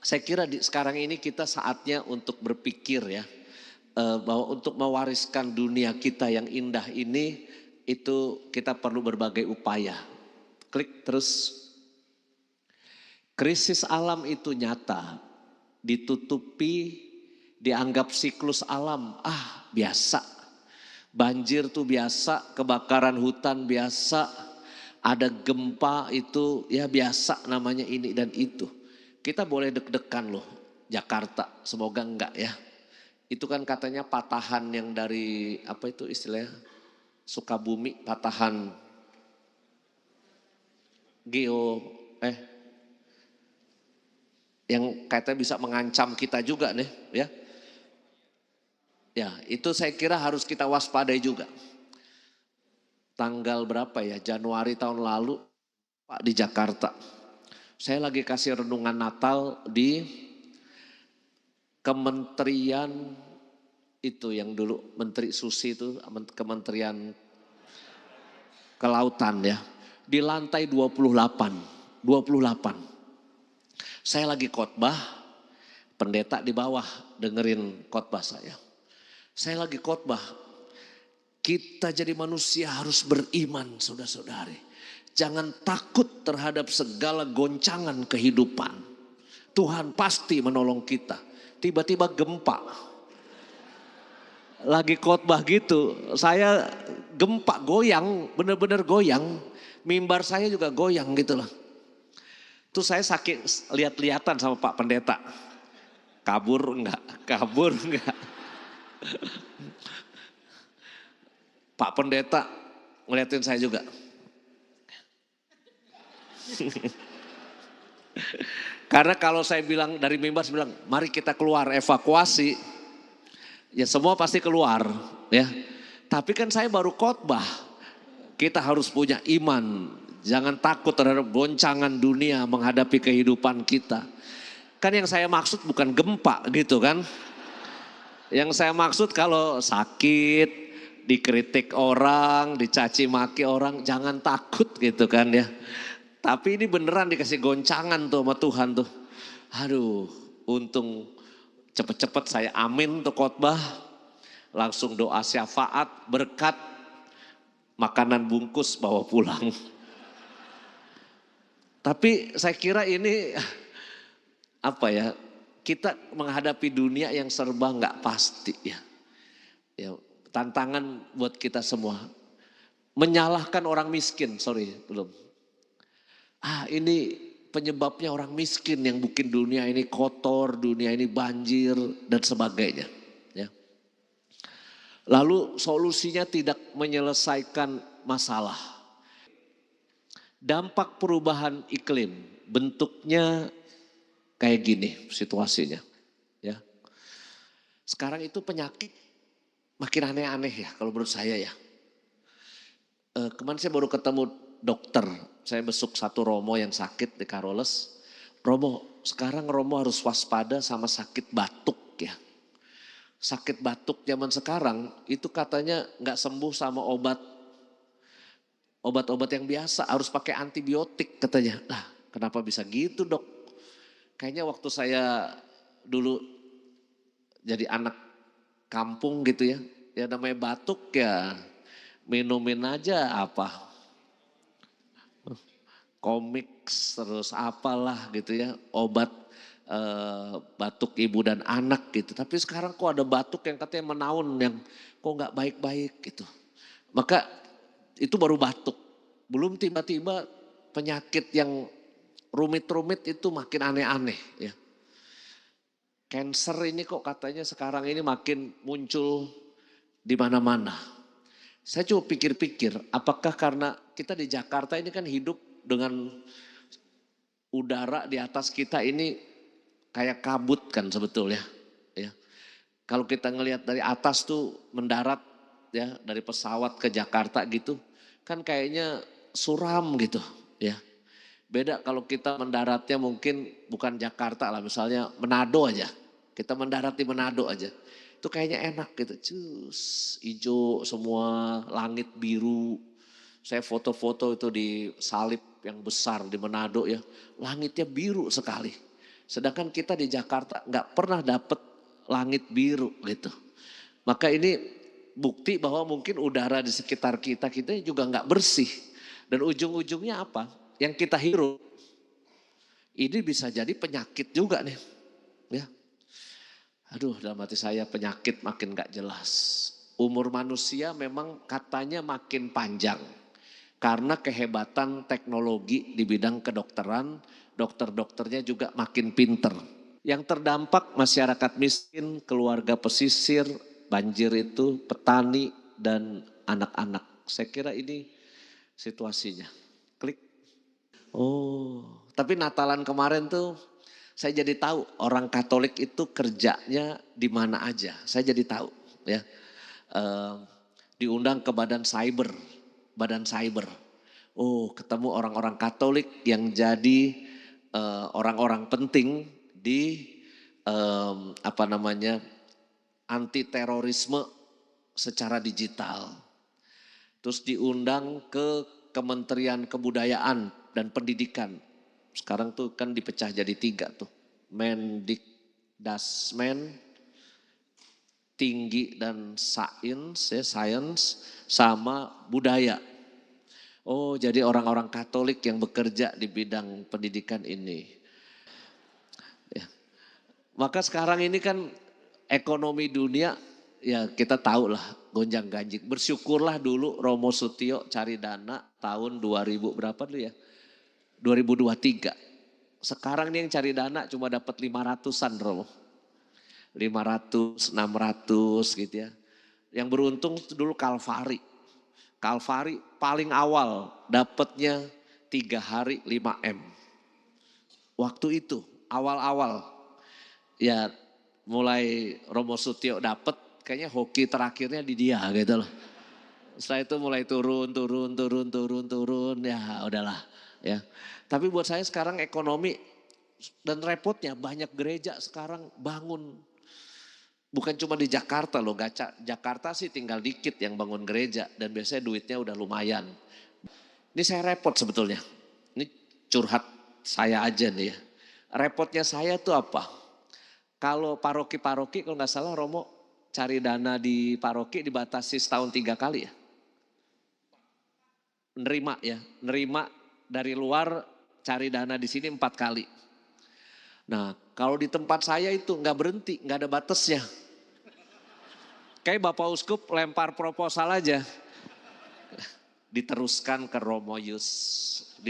[SPEAKER 1] saya kira sekarang ini kita saatnya untuk berpikir ya, bahwa untuk mewariskan dunia kita yang indah ini, itu kita perlu berbagai upaya. Klik terus. Krisis alam itu nyata, ditutupi, dianggap siklus alam, biasa. Banjir tuh biasa, kebakaran hutan biasa, ada gempa itu ya biasa, namanya ini dan itu. Kita boleh deg-degan loh Jakarta, semoga enggak ya. Itu kan katanya patahan yang dari apa itu istilahnya, Sukabumi, patahan yang katanya bisa mengancam kita juga nih ya. Ya itu saya kira harus kita waspadai juga. Tanggal berapa ya, Januari tahun lalu Pak di Jakarta. Saya lagi kasih renungan Natal di Kementerian itu yang dulu Menteri Susi itu, Kementerian Kelautan ya. Di lantai 28. Saya lagi khotbah, pendeta di bawah dengerin khotbah saya. Saya lagi khotbah, kita jadi manusia harus beriman saudara-saudari. Jangan takut terhadap segala goncangan kehidupan. Tuhan pasti menolong kita. Tiba-tiba gempa. Lagi khotbah gitu, saya gempa goyang, benar-benar goyang. Mimbar saya juga goyang gitu loh. Tuh saya saking lihat-lihatan sama Pak Pendeta. Kabur enggak? Pak Pendeta ngeliatin saya juga. Karena kalau saya bilang dari mimbar, saya bilang mari kita keluar evakuasi, ya semua pasti keluar ya. Tapi kan saya baru khotbah, kita harus punya iman, jangan takut terhadap goncangan dunia menghadapi kehidupan kita. Kan yang saya maksud bukan gempa gitu kan. Yang saya maksud kalau sakit, dikritik orang, dicaci maki orang, jangan takut gitu kan ya. Tapi ini beneran dikasih goncangan tuh sama Tuhan tuh. Aduh, untung cepet-cepet saya amin tuh khotbah. Langsung doa syafaat, berkat, makanan bungkus bawa pulang. Tapi saya kira ini apa ya, kita menghadapi dunia yang serba nggak pasti ya. Ya, tantangan buat kita semua. Menyalahkan orang miskin, belum. Ini penyebabnya orang miskin yang bikin dunia ini kotor, dunia ini banjir dan sebagainya. Ya. Lalu solusinya tidak menyelesaikan masalah. Dampak perubahan iklim bentuknya kayak gini situasinya. Ya. Sekarang itu penyakit makin aneh-aneh ya kalau menurut saya ya. Kemarin saya baru ketemu dokter, saya besuk satu Romo yang sakit di Karoles. Romo, sekarang Romo harus waspada sama sakit batuk ya. Sakit batuk zaman sekarang itu katanya nggak sembuh sama obat-obat yang biasa, harus pakai antibiotik katanya. Lah, kenapa bisa gitu dok? Kayaknya waktu saya dulu jadi anak kampung gitu ya namanya batuk ya Minumin aja apa, komik terus apalah gitu ya, obat batuk ibu dan anak gitu. Tapi sekarang kok ada batuk yang katanya menaun yang kok nggak baik-baik gitu. Maka itu baru batuk. Belum tiba-tiba penyakit yang rumit-rumit itu makin aneh-aneh ya. Cancer ini kok katanya sekarang ini makin muncul di mana-mana. Saya coba pikir-pikir, apakah karena kita di Jakarta ini kan hidup dengan udara di atas kita ini kayak kabut kan sebetulnya. Ya. Kalau kita ngelihat dari atas tuh mendarat ya dari pesawat ke Jakarta gitu, kan kayaknya suram gitu ya. Beda kalau kita mendaratnya mungkin bukan Jakarta lah, misalnya Manado aja. Kita mendarat di Manado aja. Itu kayaknya enak gitu, cus, hijau semua, langit biru. Saya foto-foto itu di salib yang besar di Manado ya, langitnya biru sekali. Sedangkan kita di Jakarta nggak pernah dapet langit biru gitu. Maka ini bukti bahwa mungkin udara di sekitar kita juga nggak bersih. Dan ujung-ujungnya apa? Yang kita hirup, ini bisa jadi penyakit juga nih. Ya. Aduh, dalam hati saya penyakit makin gak jelas. Umur manusia memang katanya makin panjang. Karena kehebatan teknologi di bidang kedokteran, dokter-dokternya juga makin pinter. Yang terdampak masyarakat miskin, keluarga pesisir, banjir itu, petani dan anak-anak. Saya kira ini situasinya. Klik. Oh, tapi Natalan kemarin tuh saya jadi tahu orang Katolik itu kerjanya di mana aja. Saya jadi tahu ya. Diundang ke badan cyber. Oh, ketemu orang-orang Katolik yang jadi orang-orang penting di anti terorisme secara digital. Terus diundang ke Kementerian Kebudayaan dan Pendidikan. Sekarang tuh kan dipecah jadi 3 tuh. Mendikdasmen, tinggi dan sains, ya, science sama budaya. Oh, jadi orang-orang Katolik yang bekerja di bidang pendidikan ini. Ya. Maka sekarang ini kan ekonomi dunia ya kita tahu lah gonjang ganjing. Bersyukurlah dulu Romo Sutio cari dana tahun 2000 berapa dulu ya? 2023. Sekarang nih yang cari dana cuma dapat 500-an Romo. 500, 600 gitu ya. Yang beruntung dulu Kalvari. Kalvari paling awal dapatnya 3 hari 5M. Waktu itu awal-awal ya mulai Romo Sutio dapat kayaknya hoki terakhirnya di dia gitu loh. Setelah itu mulai turun ya udahlah ya. Tapi buat saya sekarang ekonomi dan repotnya banyak gereja sekarang bangun. Bukan cuma di Jakarta loh, Jakarta sih tinggal dikit yang bangun gereja dan biasanya duitnya udah lumayan. Ini saya repot sebetulnya. Ini curhat saya aja nih ya. Repotnya saya tuh apa? Kalau paroki-paroki kalau nggak salah Romo cari dana di paroki dibatasi setahun 3 kali ya. Nerima dari luar cari dana di sini 4 kali. Nah kalau di tempat saya itu nggak berhenti, nggak ada batasnya. Kayak Bapak Uskup lempar proposal aja. Diteruskan ke Romo Yus.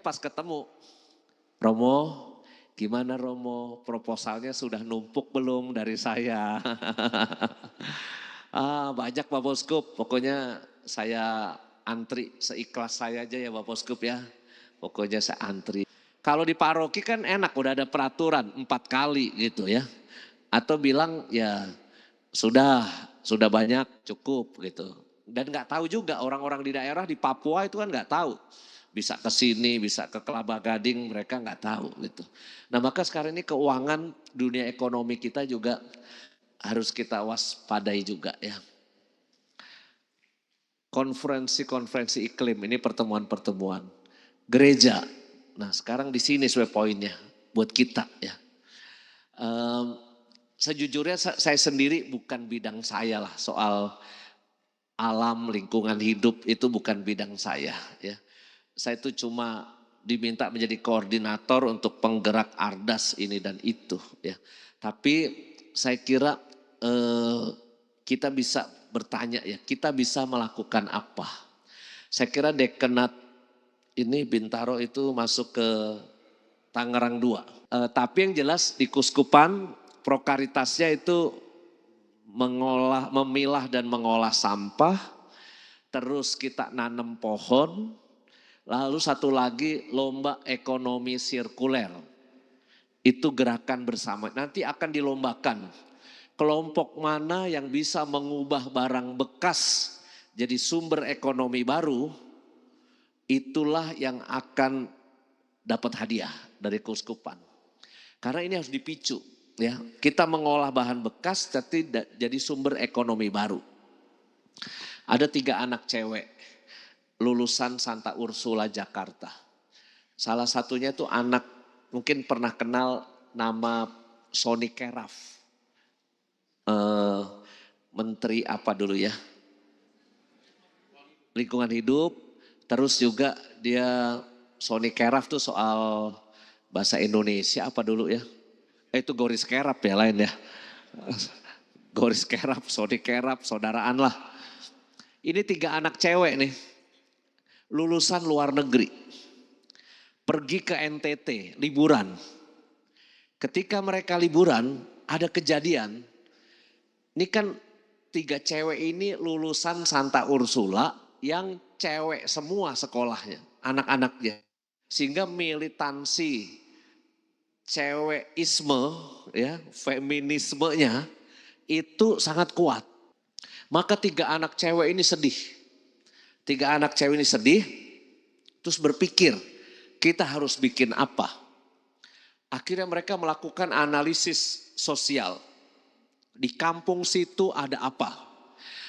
[SPEAKER 1] Pas ketemu, Romo gimana Romo proposalnya sudah numpuk belum dari saya? Banyak Bapak Uskup, pokoknya saya antri seikhlas saya aja ya Bapak Uskup ya. Pokoknya saya antri. Kalau di paroki kan enak udah ada peraturan 4 kali gitu ya. Atau bilang ya sudah banyak cukup gitu. Dan gak tahu juga orang-orang di daerah di Papua itu kan gak tahu. Bisa ke sini, bisa ke Kelapa Gading mereka gak tahu gitu. Nah maka sekarang ini keuangan dunia ekonomi kita juga harus kita waspadai juga ya. Konferensi iklim ini pertemuan-pertemuan. Gereja. Nah sekarang di sini sesuai poinnya buat kita ya. Sejujurnya saya sendiri bukan bidang saya lah soal alam, lingkungan hidup itu bukan bidang saya ya. Saya itu cuma diminta menjadi koordinator untuk penggerak Ardas ini dan itu ya. Tapi saya kira kita bisa bertanya ya, kita bisa melakukan apa? Saya kira dekanat ini Bintaro itu masuk ke Tangerang 2. Tapi yang jelas di Kuskupan prokaritasnya itu memilah dan mengolah sampah, terus kita nanam pohon, lalu satu lagi lomba ekonomi sirkuler. Itu gerakan bersama, nanti akan dilombakan. Kelompok mana yang bisa mengubah barang bekas jadi sumber ekonomi baru, itulah yang akan dapat hadiah dari Kuskupan. Karena ini harus dipicu. Ya, kita mengolah bahan bekas jadi sumber ekonomi baru. Ada 3 anak cewek lulusan Santa Ursula Jakarta. Salah satunya itu anak mungkin pernah kenal nama Sony Keraf. Menteri apa dulu ya? Lingkungan hidup. Terus juga dia Sony Keraf tuh soal bahasa Indonesia apa dulu ya? Itu Goris Kerap ya lain ya. Goris Kerap, Sony Kerap, saudaraan lah. Ini 3 anak cewek nih. Lulusan luar negeri. Pergi ke NTT, liburan. Ketika mereka liburan, ada kejadian. Ini kan 3 cewek ini lulusan Santa Ursula yang cewek semua sekolahnya, anak-anaknya. Sehingga militansi cewekisme, ya, feminismenya itu sangat kuat. Maka 3 anak cewek ini sedih. 3 anak cewek ini sedih, terus berpikir kita harus bikin apa. Akhirnya mereka melakukan analisis sosial. Di kampung situ ada apa?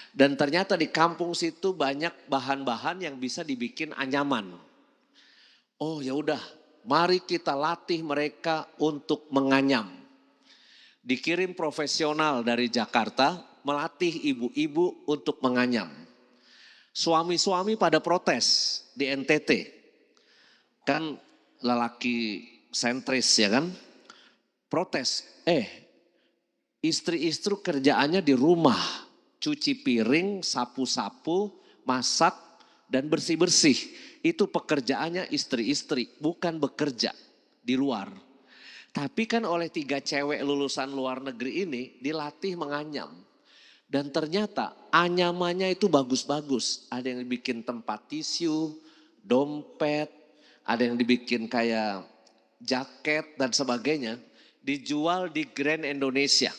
[SPEAKER 1] Dan ternyata di kampung situ banyak bahan-bahan yang bisa dibikin anyaman. Oh ya udah. Mari kita latih mereka untuk menganyam. Dikirim profesional dari Jakarta melatih ibu-ibu untuk menganyam. Suami-suami pada protes di NTT. Kan lelaki sentris ya kan. Protes, istri-istri kerjaannya di rumah. Cuci piring, sapu-sapu, masak dan bersih-bersih. Itu pekerjaannya istri-istri, bukan bekerja di luar. Tapi kan oleh 3 cewek lulusan luar negeri ini dilatih menganyam. Dan ternyata anyamannya itu bagus-bagus. Ada yang dibikin tempat tisu, dompet, ada yang dibikin kayak jaket dan sebagainya. Dijual di Grand Indonesia.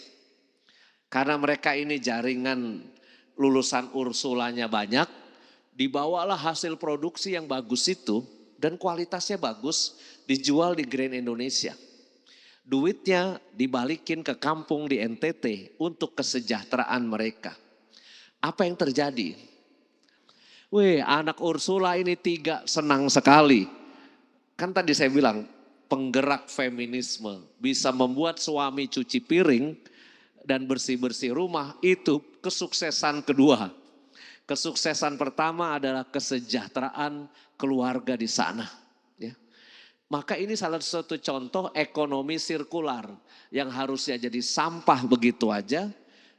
[SPEAKER 1] Karena mereka ini jaringan lulusan Ursulanya banyak. Dibawalah hasil produksi yang bagus itu dan kualitasnya bagus dijual di Grand Indonesia. Duitnya dibalikin ke kampung di NTT untuk kesejahteraan mereka. Apa yang terjadi? Anak Ursula ini 3 senang sekali. Kan tadi saya bilang penggerak feminisme bisa membuat suami cuci piring dan bersih-bersih rumah, itu kesuksesan kedua. Kesuksesan pertama adalah kesejahteraan keluarga di sana. Ya. Maka ini salah satu contoh ekonomi sirkular yang harusnya jadi sampah begitu aja.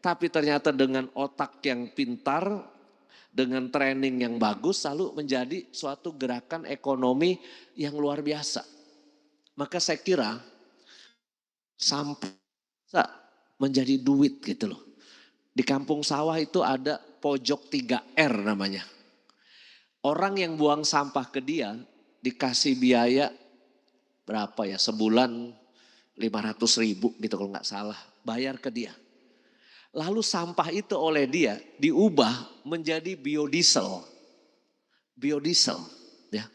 [SPEAKER 1] Tapi ternyata dengan otak yang pintar, dengan training yang bagus lalu menjadi suatu gerakan ekonomi yang luar biasa. Maka saya kira sampah bisa menjadi duit gitu loh. Di kampung sawah itu ada pojok 3R namanya. Orang yang buang sampah ke dia dikasih biaya berapa ya, sebulan 500.000 gitu kalau nggak salah, bayar ke dia. Lalu sampah itu oleh dia diubah menjadi biodiesel. Biodiesel ya.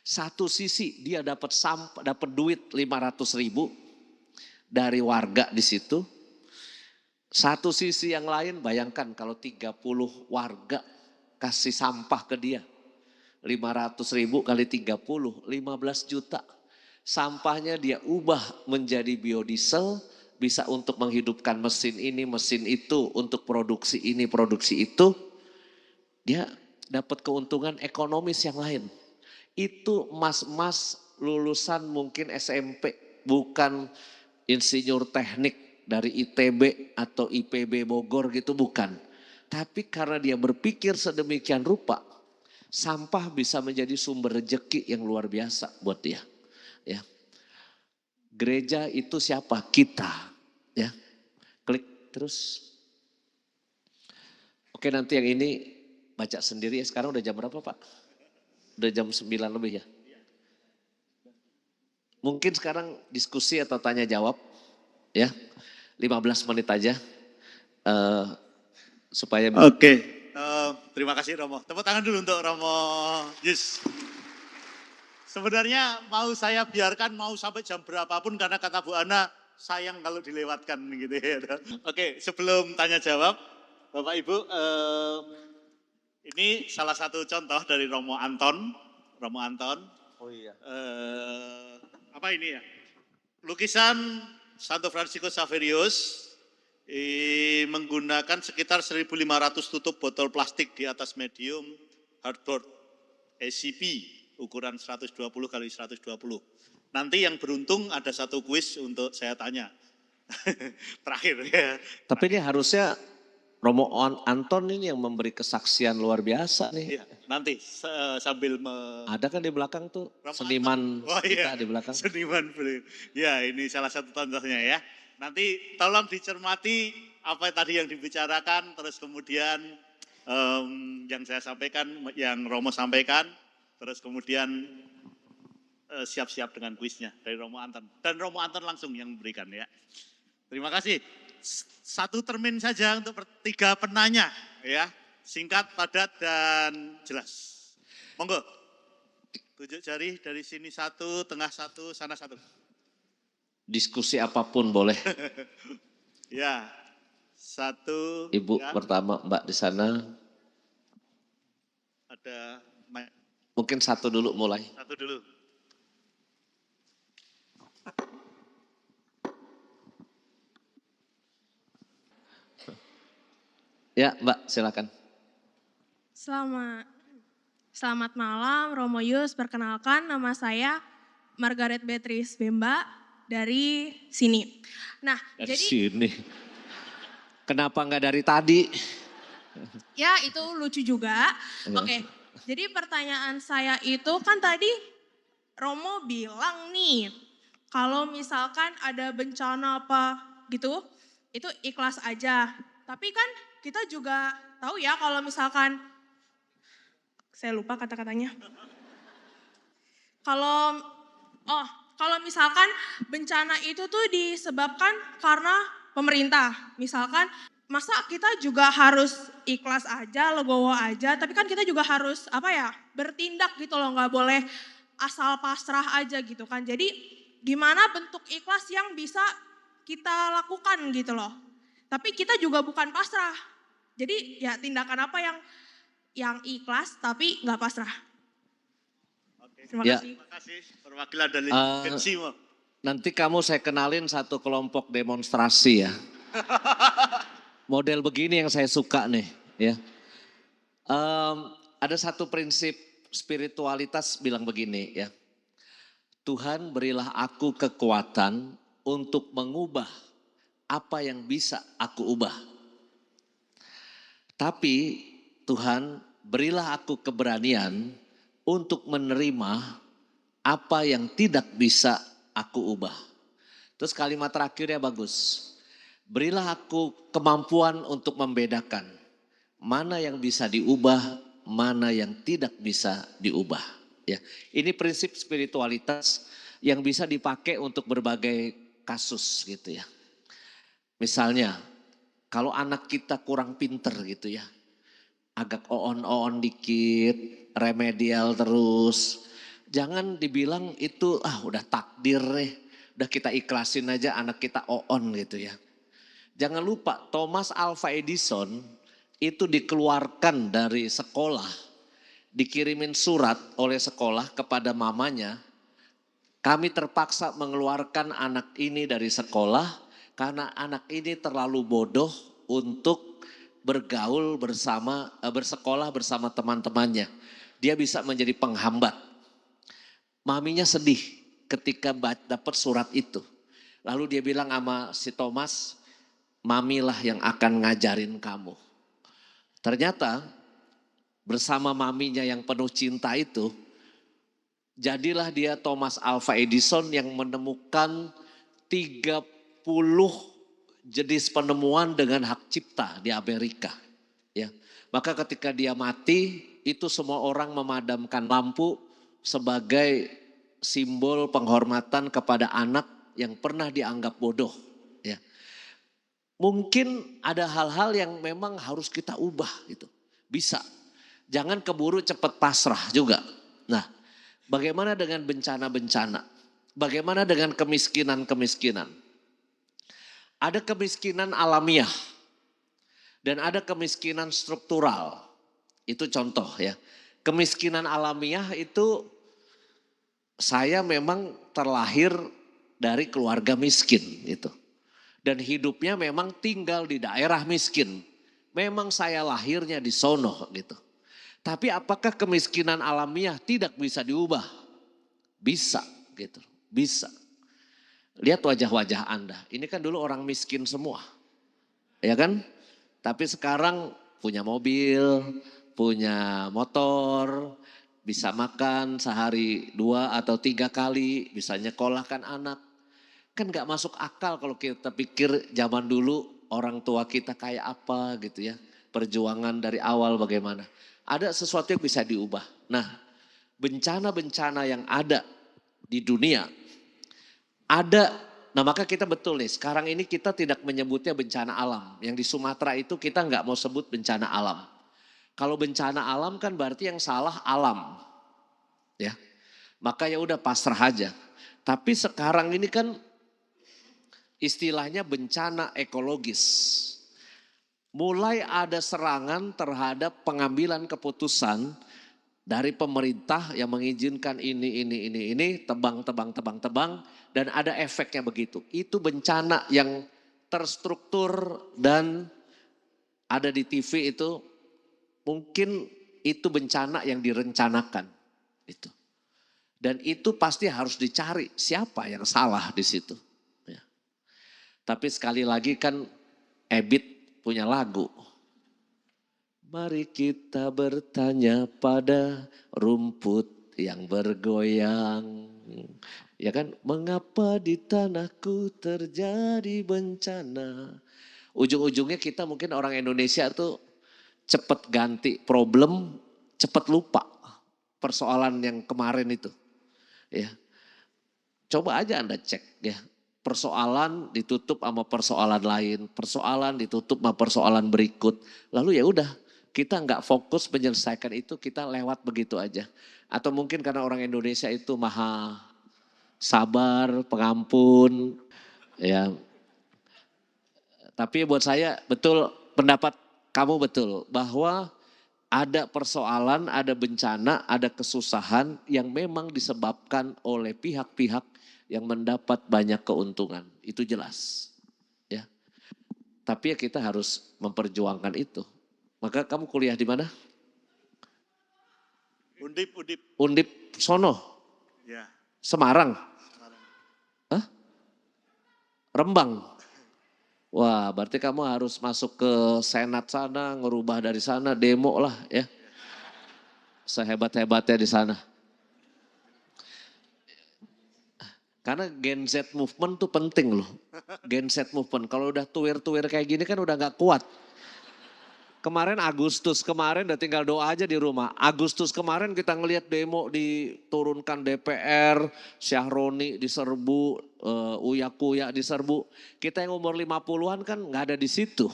[SPEAKER 1] Satu sisi dia dapat duit 500.000 dari warga di situ. Satu sisi yang lain bayangkan kalau 30 warga kasih sampah ke dia. 500.000 kali 30, 15 juta. Sampahnya dia ubah menjadi biodiesel, bisa untuk menghidupkan mesin ini, mesin itu, untuk produksi ini, produksi itu. dia dapat keuntungan ekonomis yang lain. Itu mas-mas lulusan mungkin SMP, bukan insinyur teknik dari ITB atau IPB Bogor gitu, bukan. Tapi karena dia berpikir sedemikian rupa, sampah bisa menjadi sumber rejeki yang luar biasa buat dia. Ya. Gereja itu siapa? Kita. Ya. Klik terus. Oke, nanti yang ini baca sendiri ya. Sekarang udah jam berapa Pak? Udah jam 9 lebih ya? Mungkin sekarang diskusi atau tanya jawab ya. 15 menit aja. Supaya
[SPEAKER 5] Oke, terima kasih Romo. Tepuk tangan dulu untuk Romo Yus. Sebenarnya mau saya biarkan mau sampai jam berapapun karena kata Bu Ana sayang kalau dilewatkan gitu ya. Oke, sebelum tanya jawab, Bapak Ibu, ini salah satu contoh dari Romo Anton. Romo Anton.
[SPEAKER 1] Oh iya.
[SPEAKER 5] Apa ini ya? Lukisan Santo Fransiskus Xaverius menggunakan sekitar 1.500 tutup botol plastik di atas medium hardboard ACP ukuran 120 kali 120. Nanti yang beruntung ada satu kuis untuk saya tanya. Terakhir ya.
[SPEAKER 1] Tapi ini harusnya Romo Anton ini yang memberi kesaksian luar biasa nih.
[SPEAKER 5] Iya, nanti sambil
[SPEAKER 1] Ada kan di belakang tuh
[SPEAKER 5] Romo
[SPEAKER 1] seniman
[SPEAKER 5] Anton. Oh, iya.
[SPEAKER 1] kita di belakang.
[SPEAKER 5] Seniman beliau. Ya, ini salah satu contohnya ya. Nanti tolong dicermati apa tadi yang dibicarakan, terus kemudian yang saya sampaikan, yang Romo sampaikan, terus kemudian siap-siap dengan kuisnya dari Romo Anton. Dan Romo Anton langsung yang memberikan ya. Terima kasih. Satu termin saja untuk tiga penanya ya. Singkat, padat, dan jelas. Monggo. Tunjuk jari dari sini satu, tengah satu, sana satu.
[SPEAKER 1] Diskusi apapun boleh.
[SPEAKER 5] Ya, satu.
[SPEAKER 1] Ibu
[SPEAKER 5] ya.
[SPEAKER 1] pertama, Mbak di sana.
[SPEAKER 5] Ada
[SPEAKER 1] Mungkin satu dulu mulai.
[SPEAKER 5] satu dulu.
[SPEAKER 1] Ya Mbak silakan.
[SPEAKER 6] Selamat malam Romo Yus, perkenalkan nama saya Margaret Beatrice Bemba dari sini. Nah,
[SPEAKER 1] Dari
[SPEAKER 6] jadi
[SPEAKER 1] sini. Kenapa nggak dari tadi?
[SPEAKER 6] ya itu lucu juga.
[SPEAKER 1] Ya.
[SPEAKER 6] Oke, jadi pertanyaan saya itu kan tadi Romo bilang nih, kalau misalkan ada bencana apa gitu, itu ikhlas aja. Tapi kan kita juga tahu ya kalau misalkan, saya lupa kata-katanya. Kalau misalkan bencana itu tuh disebabkan karena pemerintah. Misalkan masa kita juga harus ikhlas aja, legowo aja, tapi kan kita juga harus bertindak gitu loh, nggak boleh asal pasrah aja gitu kan. Jadi gimana bentuk ikhlas yang bisa kita lakukan gitu loh. Tapi kita juga bukan pasrah. Jadi ya tindakan apa yang ikhlas tapi nggak pasrah. Terima
[SPEAKER 1] Ya.
[SPEAKER 6] kasih.
[SPEAKER 5] Terima kasih perwakilan dari Gensimo.
[SPEAKER 1] Nanti kamu saya kenalin satu kelompok demonstrasi ya. Model begini yang saya suka nih ya. Ada satu prinsip spiritualitas bilang begini ya. Tuhan berilah aku kekuatan untuk mengubah apa yang bisa aku ubah. Tapi Tuhan berilah aku keberanian untuk menerima apa yang tidak bisa aku ubah. Terus kalimat terakhirnya bagus. Berilah aku kemampuan untuk membedakan mana yang bisa diubah, mana yang tidak bisa diubah. Ya, ini prinsip spiritualitas yang bisa dipakai untuk berbagai kasus gitu ya. Misalnya, kalau anak kita kurang pinter gitu ya, agak on dikit, remedial terus. Jangan dibilang itu udah takdir deh, udah kita ikhlasin aja anak kita on gitu ya. Jangan lupa Thomas Alva Edison itu dikeluarkan dari sekolah, dikirimin surat oleh sekolah kepada mamanya. Kami terpaksa mengeluarkan anak ini dari sekolah karena anak ini terlalu bodoh untuk bergaul bersekolah bersama teman-temannya. Dia bisa menjadi penghambat. Maminya sedih ketika dapat surat itu. Lalu dia bilang sama si Thomas, mamilah yang akan ngajarin kamu. Ternyata bersama maminya yang penuh cinta itu, jadilah dia Thomas Alva Edison yang menemukan 30 jenis penemuan dengan hak cipta di Amerika. Ya. Maka ketika dia mati, itu semua orang memadamkan lampu sebagai simbol penghormatan kepada anak yang pernah dianggap bodoh. Ya. Mungkin ada hal-hal yang memang harus kita ubah gitu. Bisa. Jangan keburu cepat pasrah juga. Nah, bagaimana dengan bencana-bencana? Bagaimana dengan kemiskinan-kemiskinan? Ada kemiskinan alamiah dan ada kemiskinan struktural. Itu contoh ya. Kemiskinan alamiah itu saya memang terlahir dari keluarga miskin itu. Dan hidupnya memang tinggal di daerah miskin. Memang saya lahirnya di sono gitu. Tapi apakah kemiskinan alamiah tidak bisa diubah? Bisa gitu, bisa. Lihat wajah-wajah Anda, ini kan dulu orang miskin semua. Ya kan? Tapi sekarang punya mobil, punya motor, bisa makan sehari 2 atau 3 kali, bisa nyekolahkan anak. Kan gak masuk akal kalau kita pikir zaman dulu orang tua kita kayak apa gitu ya. Perjuangan dari awal bagaimana. Ada sesuatu yang bisa diubah. Nah, bencana-bencana yang ada di dunia, nah maka kita betul nih, sekarang ini kita tidak menyebutnya bencana alam. Yang di Sumatera itu kita gak mau sebut bencana alam. Kalau bencana alam kan berarti yang salah alam. Ya, maka ya udah pasrah aja. Tapi sekarang ini kan istilahnya bencana ekologis. Mulai ada serangan terhadap pengambilan keputusan dari pemerintah yang mengizinkan ini, tebang, dan ada efeknya begitu. Itu bencana yang terstruktur dan ada di TV itu, mungkin itu bencana yang direncanakan. Itu. Dan itu pasti harus dicari siapa yang salah di situ. Ya. Tapi sekali lagi kan Ebit punya lagu. Mari kita bertanya pada rumput yang bergoyang. Ya kan, mengapa di tanahku terjadi bencana. Ujung-ujungnya kita mungkin orang Indonesia tuh cepat ganti problem, cepat lupa persoalan yang kemarin itu. Ya. Coba aja Anda cek ya. Persoalan ditutup sama persoalan lain, persoalan ditutup sama persoalan berikut. Lalu ya udah, kita nggak fokus menyelesaikan itu, kita lewat begitu aja. Atau mungkin karena orang Indonesia itu maha sabar, pengampun, ya. Tapi buat saya betul, pendapat kamu betul bahwa ada persoalan, ada bencana, ada kesusahan yang memang disebabkan oleh pihak-pihak yang mendapat banyak keuntungan. Itu jelas. Ya. Tapi ya kita harus memperjuangkan itu. Maka kamu kuliah di mana?
[SPEAKER 5] Undip.
[SPEAKER 1] Undip sono?
[SPEAKER 5] Ya.
[SPEAKER 1] Semarang? Hah? Rembang? Wah, berarti kamu harus masuk ke Senat sana, ngerubah dari sana, demo lah ya. Sehebat-hebatnya di sana. Karena Gen Z movement tuh penting loh. Gen Z movement, kalau udah tuir-tuir kayak gini kan udah gak kuat. Kemarin Agustus kemarin udah tinggal doa aja di rumah. Agustus kemarin kita ngelihat demo diturunkan DPR, Syahroni diserbu, Uya Kuya diserbu. Kita yang umur 50-an kan gak ada di situ.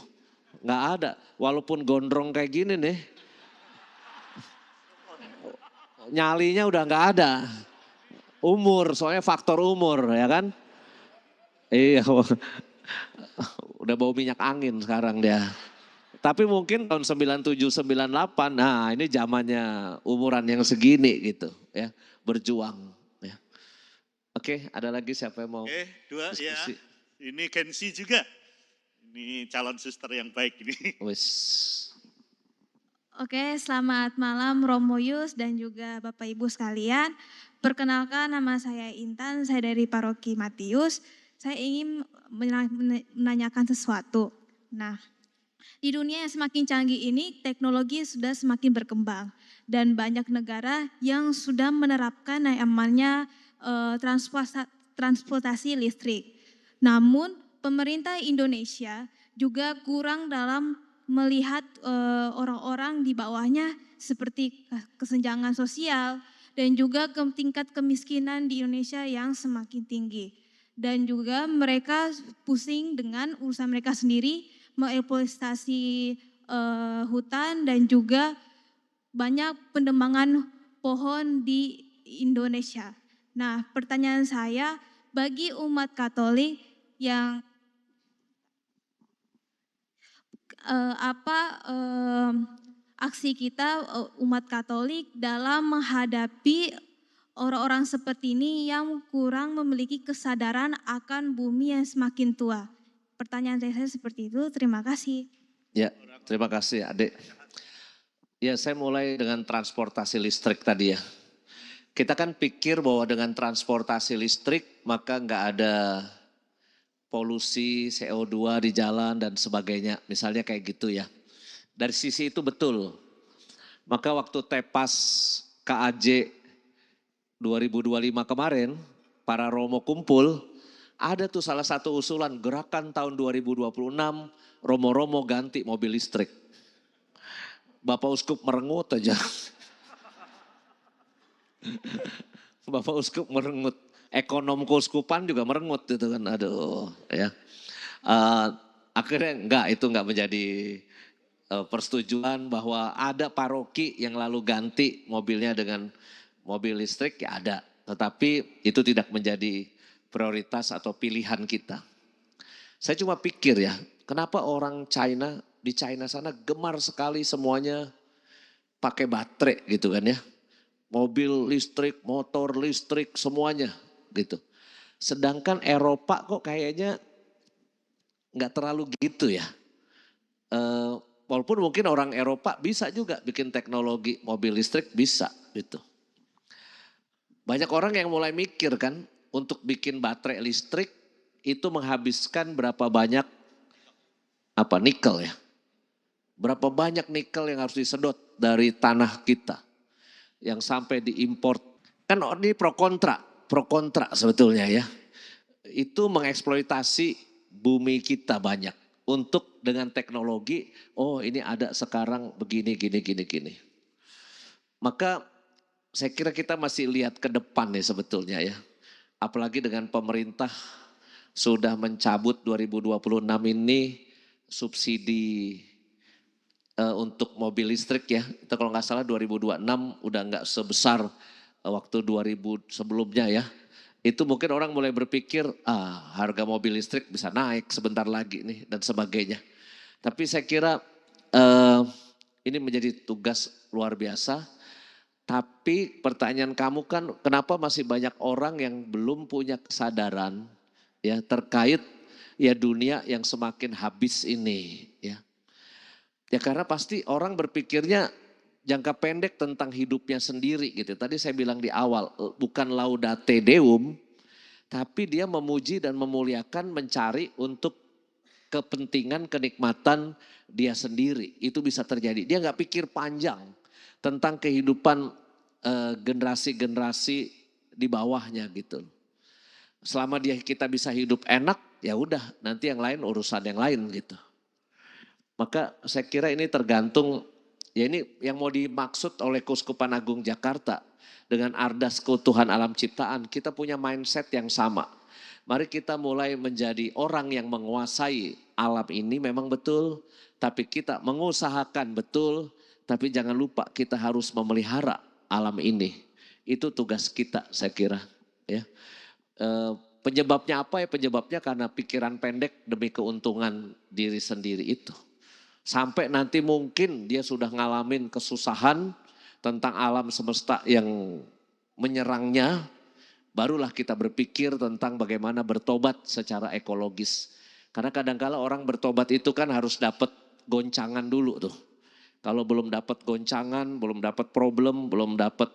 [SPEAKER 1] Gak ada, walaupun gondrong kayak gini nih. Nyalinya udah gak ada. Umur, soalnya faktor umur ya kan. Iya, udah bau minyak angin sekarang dia. Tapi mungkin tahun 97, 98, nah ini zamannya umuran yang segini gitu ya, berjuang. Ya. Oke, ada lagi siapa yang mau
[SPEAKER 5] Oke, 2
[SPEAKER 1] diskusi?
[SPEAKER 5] ya. Ini Gen Z juga. Ini calon suster yang baik ini.
[SPEAKER 1] Wis.
[SPEAKER 7] Oke, selamat malam Romo Yus dan juga Bapak Ibu sekalian. Perkenalkan, nama saya Intan, saya dari Paroki Matius. Saya ingin menanyakan sesuatu. Nah, di dunia yang semakin canggih ini, teknologi sudah semakin berkembang. Dan banyak negara yang sudah menerapkan yang namanya transportasi listrik. Namun, pemerintah Indonesia juga kurang dalam melihat orang-orang di bawahnya seperti kesenjangan sosial dan juga tingkat kemiskinan di Indonesia yang semakin tinggi. Dan juga mereka pusing dengan urusan mereka sendiri, mengeksploitasi hutan dan juga banyak penebangan pohon di Indonesia. Nah, pertanyaan saya, bagi umat Katolik yang aksi kita umat Katolik dalam menghadapi orang-orang seperti ini yang kurang memiliki kesadaran akan bumi yang semakin tua. Pertanyaan saya seperti itu, terima kasih.
[SPEAKER 1] Ya, terima kasih Adik. Ya, saya mulai dengan transportasi listrik tadi ya. Kita kan pikir bahwa dengan transportasi listrik maka nggak ada polusi CO2 di jalan dan sebagainya. Misalnya kayak gitu ya. Dari sisi itu betul. Maka waktu TEPAS KAJ 2025 kemarin, para Romo kumpul, ada tuh salah satu usulan gerakan tahun 2026, Romo-Romo ganti mobil listrik. Bapak Uskup merengut aja. Bapak Uskup merengut. Ekonom keuskupan juga merengut gitu kan, aduh ya. Akhirnya itu enggak menjadi persetujuan bahwa ada paroki yang lalu ganti mobilnya dengan mobil listrik, ya ada. Tetapi itu tidak menjadi prioritas atau pilihan kita. Saya cuma pikir ya, kenapa orang China, di China sana gemar sekali semuanya pakai baterai gitu kan ya. Mobil listrik, motor listrik, semuanya gitu. Sedangkan Eropa kok kayaknya nggak terlalu gitu ya. Walaupun mungkin orang Eropa bisa juga bikin teknologi mobil listrik, bisa gitu. Banyak orang yang mulai mikir kan, untuk bikin baterai listrik itu menghabiskan berapa banyak nikel ya. Berapa banyak nikel yang harus disedot dari tanah kita yang sampai diimpor. Kan ini pro kontra sebetulnya ya. Itu mengeksploitasi bumi kita banyak untuk dengan teknologi, oh ini ada sekarang begini gini. Maka saya kira kita masih lihat ke depan nih sebetulnya ya. Apalagi dengan pemerintah sudah mencabut 2026 ini subsidi untuk mobil listrik ya. Itu kalau nggak salah 2026 udah nggak sebesar waktu 2000 sebelumnya ya. Itu mungkin orang mulai berpikir harga mobil listrik bisa naik sebentar lagi nih dan sebagainya. Tapi saya kira ini menjadi tugas luar biasa. Tapi pertanyaan kamu kan kenapa masih banyak orang yang belum punya kesadaran ya terkait ya dunia yang semakin habis ini ya. Ya karena pasti orang berpikirnya jangka pendek tentang hidupnya sendiri gitu. Tadi saya bilang di awal bukan laudate deum tapi dia memuji dan memuliakan mencari untuk kepentingan kenikmatan dia sendiri. Itu bisa terjadi. Dia nggak pikir panjang tentang kehidupan generasi-generasi di bawahnya gitu. Selama kita bisa hidup enak, ya udah nanti yang lain urusan yang lain gitu. Maka saya kira ini tergantung, ya ini yang mau dimaksud oleh Keuskupan Agung Jakarta dengan ardas keutuhan alam ciptaan, kita punya mindset yang sama. Mari kita mulai menjadi orang yang menguasai alam ini memang betul, tapi kita mengusahakan betul, tapi jangan lupa kita harus memelihara alam ini. Itu tugas kita saya kira ya. Penyebabnya apa ya? Penyebabnya karena pikiran pendek demi keuntungan diri sendiri itu. Sampai nanti mungkin dia sudah ngalamin kesusahan tentang alam semesta yang menyerangnya, barulah kita berpikir tentang bagaimana bertobat secara ekologis. Karena kadang-kala orang bertobat itu kan harus dapat goncangan dulu tuh. Kalau belum dapat goncangan, belum dapat problem, belum dapat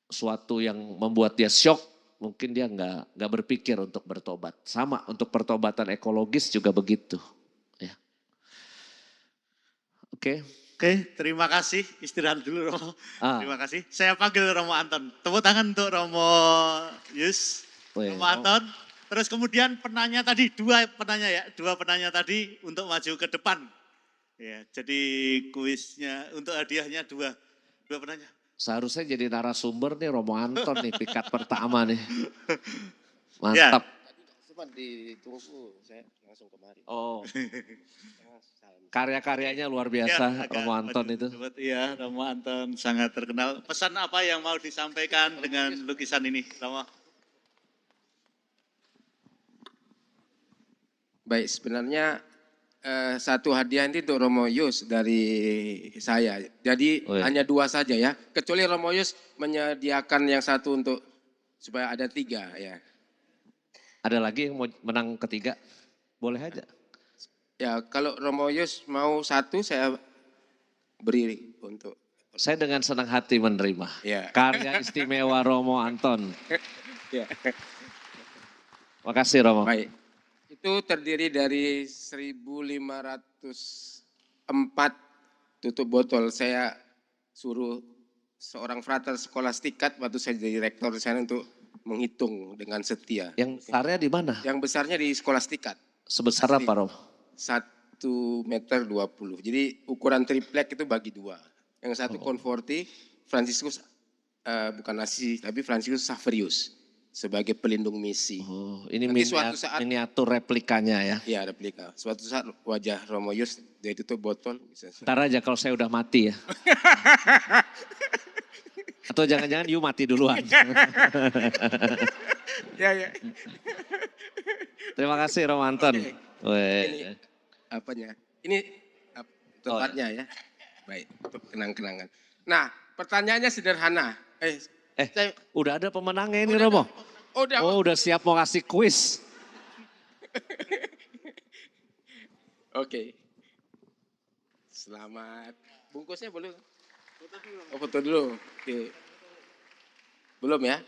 [SPEAKER 1] suatu yang membuat dia shock, mungkin dia nggak berpikir untuk bertobat. Sama untuk pertobatan ekologis juga begitu. Ya. Oke.
[SPEAKER 5] Oke, terima kasih. Istirahat dulu Romo. Terima kasih. Saya panggil Romo Anton. Tepuk tangan untuk Romo Yus. Romo Anton. Terus kemudian penanya tadi, dua penanya tadi untuk maju ke depan. Ya, jadi kuisnya untuk hadiahnya dua penanya.
[SPEAKER 1] Seharusnya jadi narasumber nih Romo Anton nih, pikat pertama nih. Mantap.
[SPEAKER 8] Cuma ditunggu, saya langsung kemari.
[SPEAKER 1] Oh. Karya-karyanya luar biasa Romo Anton itu.
[SPEAKER 5] Iya, Romo Anton sangat terkenal. Pesan apa yang mau disampaikan dengan lukisan ini, Romo?
[SPEAKER 8] Baik, sebenarnya satu hadiah ini untuk Romo Yus dari saya. Jadi hanya 2 saja ya. Kecuali Romo Yus menyediakan yang satu untuk supaya ada 3 ya.
[SPEAKER 1] Ada lagi yang mau menang ketiga? Boleh aja.
[SPEAKER 8] Ya kalau Romo Yus mau 1 saya beri untuk.
[SPEAKER 1] Saya dengan senang hati menerima.
[SPEAKER 8] Ya.
[SPEAKER 1] Karya istimewa Romo Anton.
[SPEAKER 8] Ya.
[SPEAKER 1] Makasih Romo.
[SPEAKER 8] Baik. Itu terdiri dari 1504 tutup botol. Saya suruh seorang frater skolastikat waktu saya jadi rektor di sana untuk menghitung dengan setia.
[SPEAKER 1] Yang besarnya di mana?
[SPEAKER 8] Yang besarnya di skolastikat.
[SPEAKER 1] Sebesar apa Romo?
[SPEAKER 8] 1,20 meter. Jadi ukuran triplek itu bagi 2. Yang satu Conforti, Franciscus bukan Assisi tapi Franciscus Saverius sebagai pelindung misi.
[SPEAKER 1] Oh, ini miniatur replikanya ya?
[SPEAKER 8] Iya replika. Suatu saat wajah Romo Yus dia tutup botol.
[SPEAKER 1] Ntar aja kalau saya udah mati ya. Atau jangan-jangan you mati duluan.
[SPEAKER 8] Ya.
[SPEAKER 1] Terima kasih Romo Anton.
[SPEAKER 8] Ini apanya? Ini tempatnya ya. Baik, untuk kenang-kenangan. Nah, pertanyaannya sederhana.
[SPEAKER 1] Udah ada pemenangnya ini Romo. Udah siap mau kasih kuis.
[SPEAKER 8] Oke. Selamat. Bungkusnya belum? Foto dulu. Oke. Belum ya?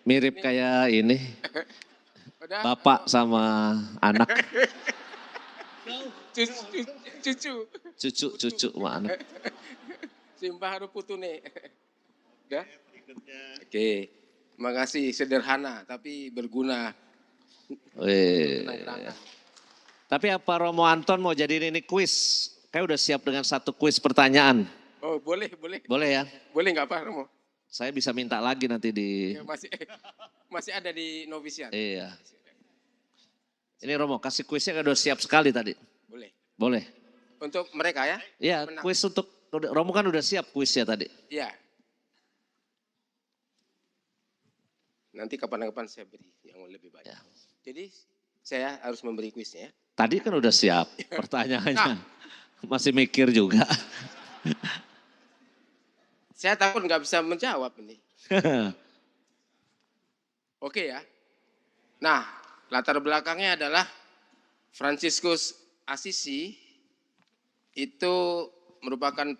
[SPEAKER 1] Mirip kayak ini. Bapak sama anak. Cucu sama anak.
[SPEAKER 8] Simbah haru putune. Udah? Oke. Terima kasih, sederhana tapi berguna.
[SPEAKER 1] Tapi apa Romo Anton mau jadiin ini kuis? Kayak udah siap dengan satu kuis pertanyaan.
[SPEAKER 8] Oh boleh.
[SPEAKER 1] Boleh ya?
[SPEAKER 8] Boleh nggak Pak Romo?
[SPEAKER 1] Saya bisa minta lagi nanti di...
[SPEAKER 8] Ya, masih ada di novisian.
[SPEAKER 1] Iya. Ini Romo kasih kuisnya kan udah siap sekali tadi. Boleh.
[SPEAKER 8] Untuk mereka ya?
[SPEAKER 1] Iya, kuis untuk Romo kan udah siap kuisnya tadi.
[SPEAKER 8] Iya. Nanti kapan-kapan saya beri yang lebih banyak. Ya. Jadi saya harus memberi kuisnya ya.
[SPEAKER 1] Tadi kan udah siap pertanyaannya. Masih mikir juga.
[SPEAKER 8] Saya takut nggak bisa menjawab ini. Oke ya. Nah, latar belakangnya adalah Franciscus Assisi itu merupakan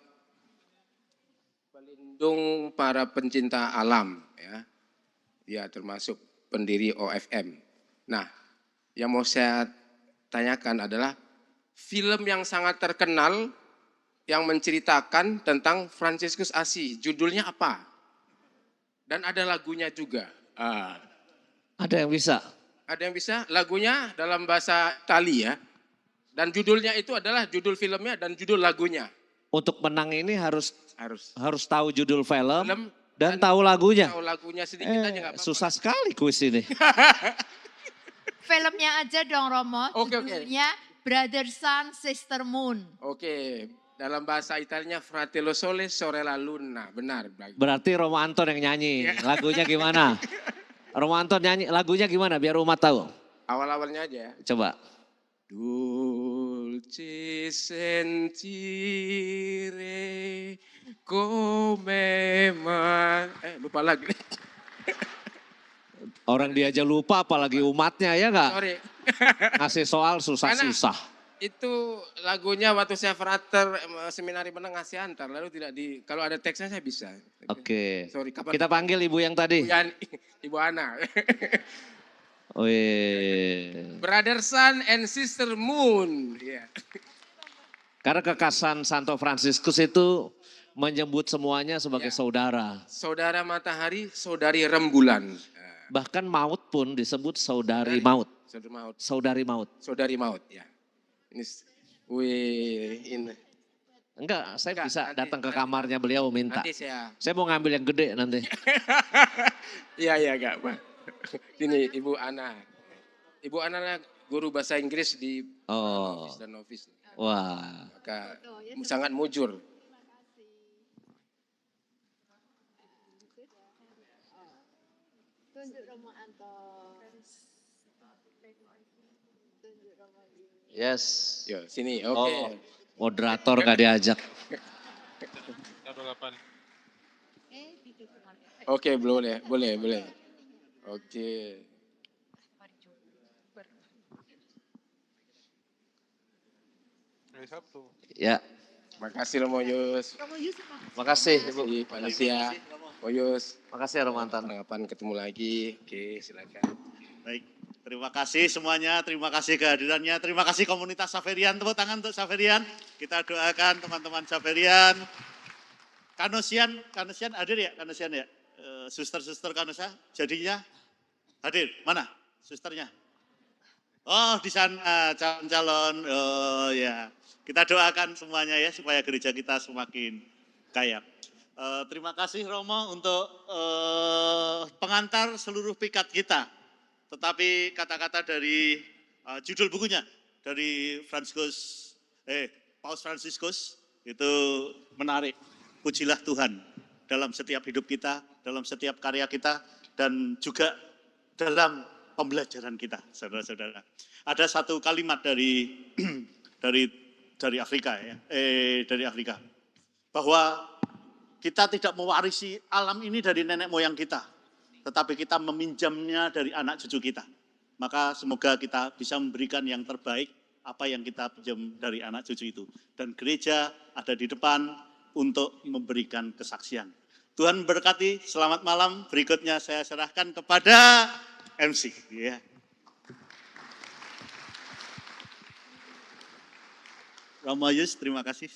[SPEAKER 8] pelindung para pencinta alam ya. Dia termasuk pendiri OFM. Nah, yang mau saya tanyakan adalah film yang sangat terkenal yang menceritakan tentang Franciscus Assisi. Judulnya apa? Dan ada lagunya juga.
[SPEAKER 1] Ada yang bisa?
[SPEAKER 8] Ada yang bisa. Lagunya dalam bahasa Itali ya. Dan judulnya itu adalah judul filmnya dan judul lagunya.
[SPEAKER 1] Untuk menang ini harus tahu judul film dan tahu lagunya.
[SPEAKER 8] Tahu lagunya sedikit aja nggak apa-apa.
[SPEAKER 1] Susah sekali kuis ini.
[SPEAKER 9] Filmnya aja dong Romo.
[SPEAKER 8] Oke.
[SPEAKER 9] Judulnya Brother Sun, Sister Moon.
[SPEAKER 8] Oke. Dalam bahasa Italianya Fratello Sole, Sorella Luna. Benar.
[SPEAKER 1] Berarti Romo Anton yang nyanyi. Lagunya gimana? Romo Anton nyanyi lagunya gimana biar umat tahu?
[SPEAKER 8] Awal-awalnya aja ya.
[SPEAKER 1] Coba.
[SPEAKER 8] Dulce dolce sentire come mai. Lupa lagi.
[SPEAKER 1] Orang dia aja lupa apalagi umatnya ya nggak?
[SPEAKER 8] Sorry.
[SPEAKER 1] Ngasih soal susah-susah.
[SPEAKER 8] Itu lagunya waktu saya frater seminari menengah saya antar, lalu tidak kalau ada teksnya saya bisa.
[SPEAKER 1] Oke.
[SPEAKER 8] Sorry,
[SPEAKER 1] Kita panggil ibu yang tadi.
[SPEAKER 8] Ibu Ana.
[SPEAKER 1] Wih.
[SPEAKER 8] Brother Sun and Sister Moon. Yeah.
[SPEAKER 1] Karena kekasan Santo Fransiskus itu menyebut semuanya sebagai
[SPEAKER 8] Ya.
[SPEAKER 1] saudara.
[SPEAKER 8] Saudara matahari, saudari rembulan.
[SPEAKER 1] Bahkan maut pun disebut saudari maut.
[SPEAKER 8] Saudari maut.
[SPEAKER 1] Saudari maut.
[SPEAKER 8] Saudari maut, ya. Ini.
[SPEAKER 1] Enggak, saya
[SPEAKER 8] Enggak,
[SPEAKER 1] bisa
[SPEAKER 8] nanti-
[SPEAKER 1] datang ke kamarnya beliau minta.
[SPEAKER 8] Nanti saya.
[SPEAKER 1] Saya mau ngambil yang gede nanti.
[SPEAKER 8] Iya, enggak, Pak. Ini Ibu Ana. Ibu Ana lah guru bahasa Inggris di
[SPEAKER 1] Oh,
[SPEAKER 8] Novis dan Novis.
[SPEAKER 1] wah.
[SPEAKER 8] Maka sangat mujur.
[SPEAKER 1] Yes.
[SPEAKER 8] Yo, sini.
[SPEAKER 1] Oh,
[SPEAKER 8] Oke.
[SPEAKER 1] moderator gak diajak.
[SPEAKER 8] Oke, boleh. Oke.
[SPEAKER 1] Ya,
[SPEAKER 8] Makasih Romo Yus.
[SPEAKER 1] makasih Ibu.
[SPEAKER 8] Makasih panitia. Oyus.
[SPEAKER 1] Makasih ya Romantan.
[SPEAKER 8] Kapan ketemu lagi? Oke, silakan.
[SPEAKER 5] Baik, terima kasih semuanya, terima kasih kehadirannya, terima kasih komunitas Xaverian, tepuk tangan untuk Xaverian. Kita doakan teman-teman Xaverian. Kanosian hadir ya, Kanosian ya? Suster-suster Kanosa jadinya hadir, mana susternya? Oh di sana calon-calon, oh ya. Kita doakan semuanya ya supaya gereja kita semakin kaya. Terima kasih Romo untuk pengantar seluruh pikat kita. Tetapi kata-kata dari judul bukunya dari Paus Fransiskus itu menarik. Pujilah Tuhan dalam setiap hidup kita, dalam setiap karya kita, dan juga dalam pembelajaran kita, saudara-saudara. Ada satu kalimat dari Afrika ya, dari Afrika, bahwa kita tidak mewarisi alam ini dari nenek moyang kita, tetapi kita meminjamnya dari anak cucu kita. Maka semoga kita bisa memberikan yang terbaik apa yang kita pinjam dari anak cucu itu. Dan gereja ada di depan untuk memberikan kesaksian. Tuhan berkati, selamat malam. Berikutnya saya serahkan kepada MC. Ya. Romo Yus, terima kasih.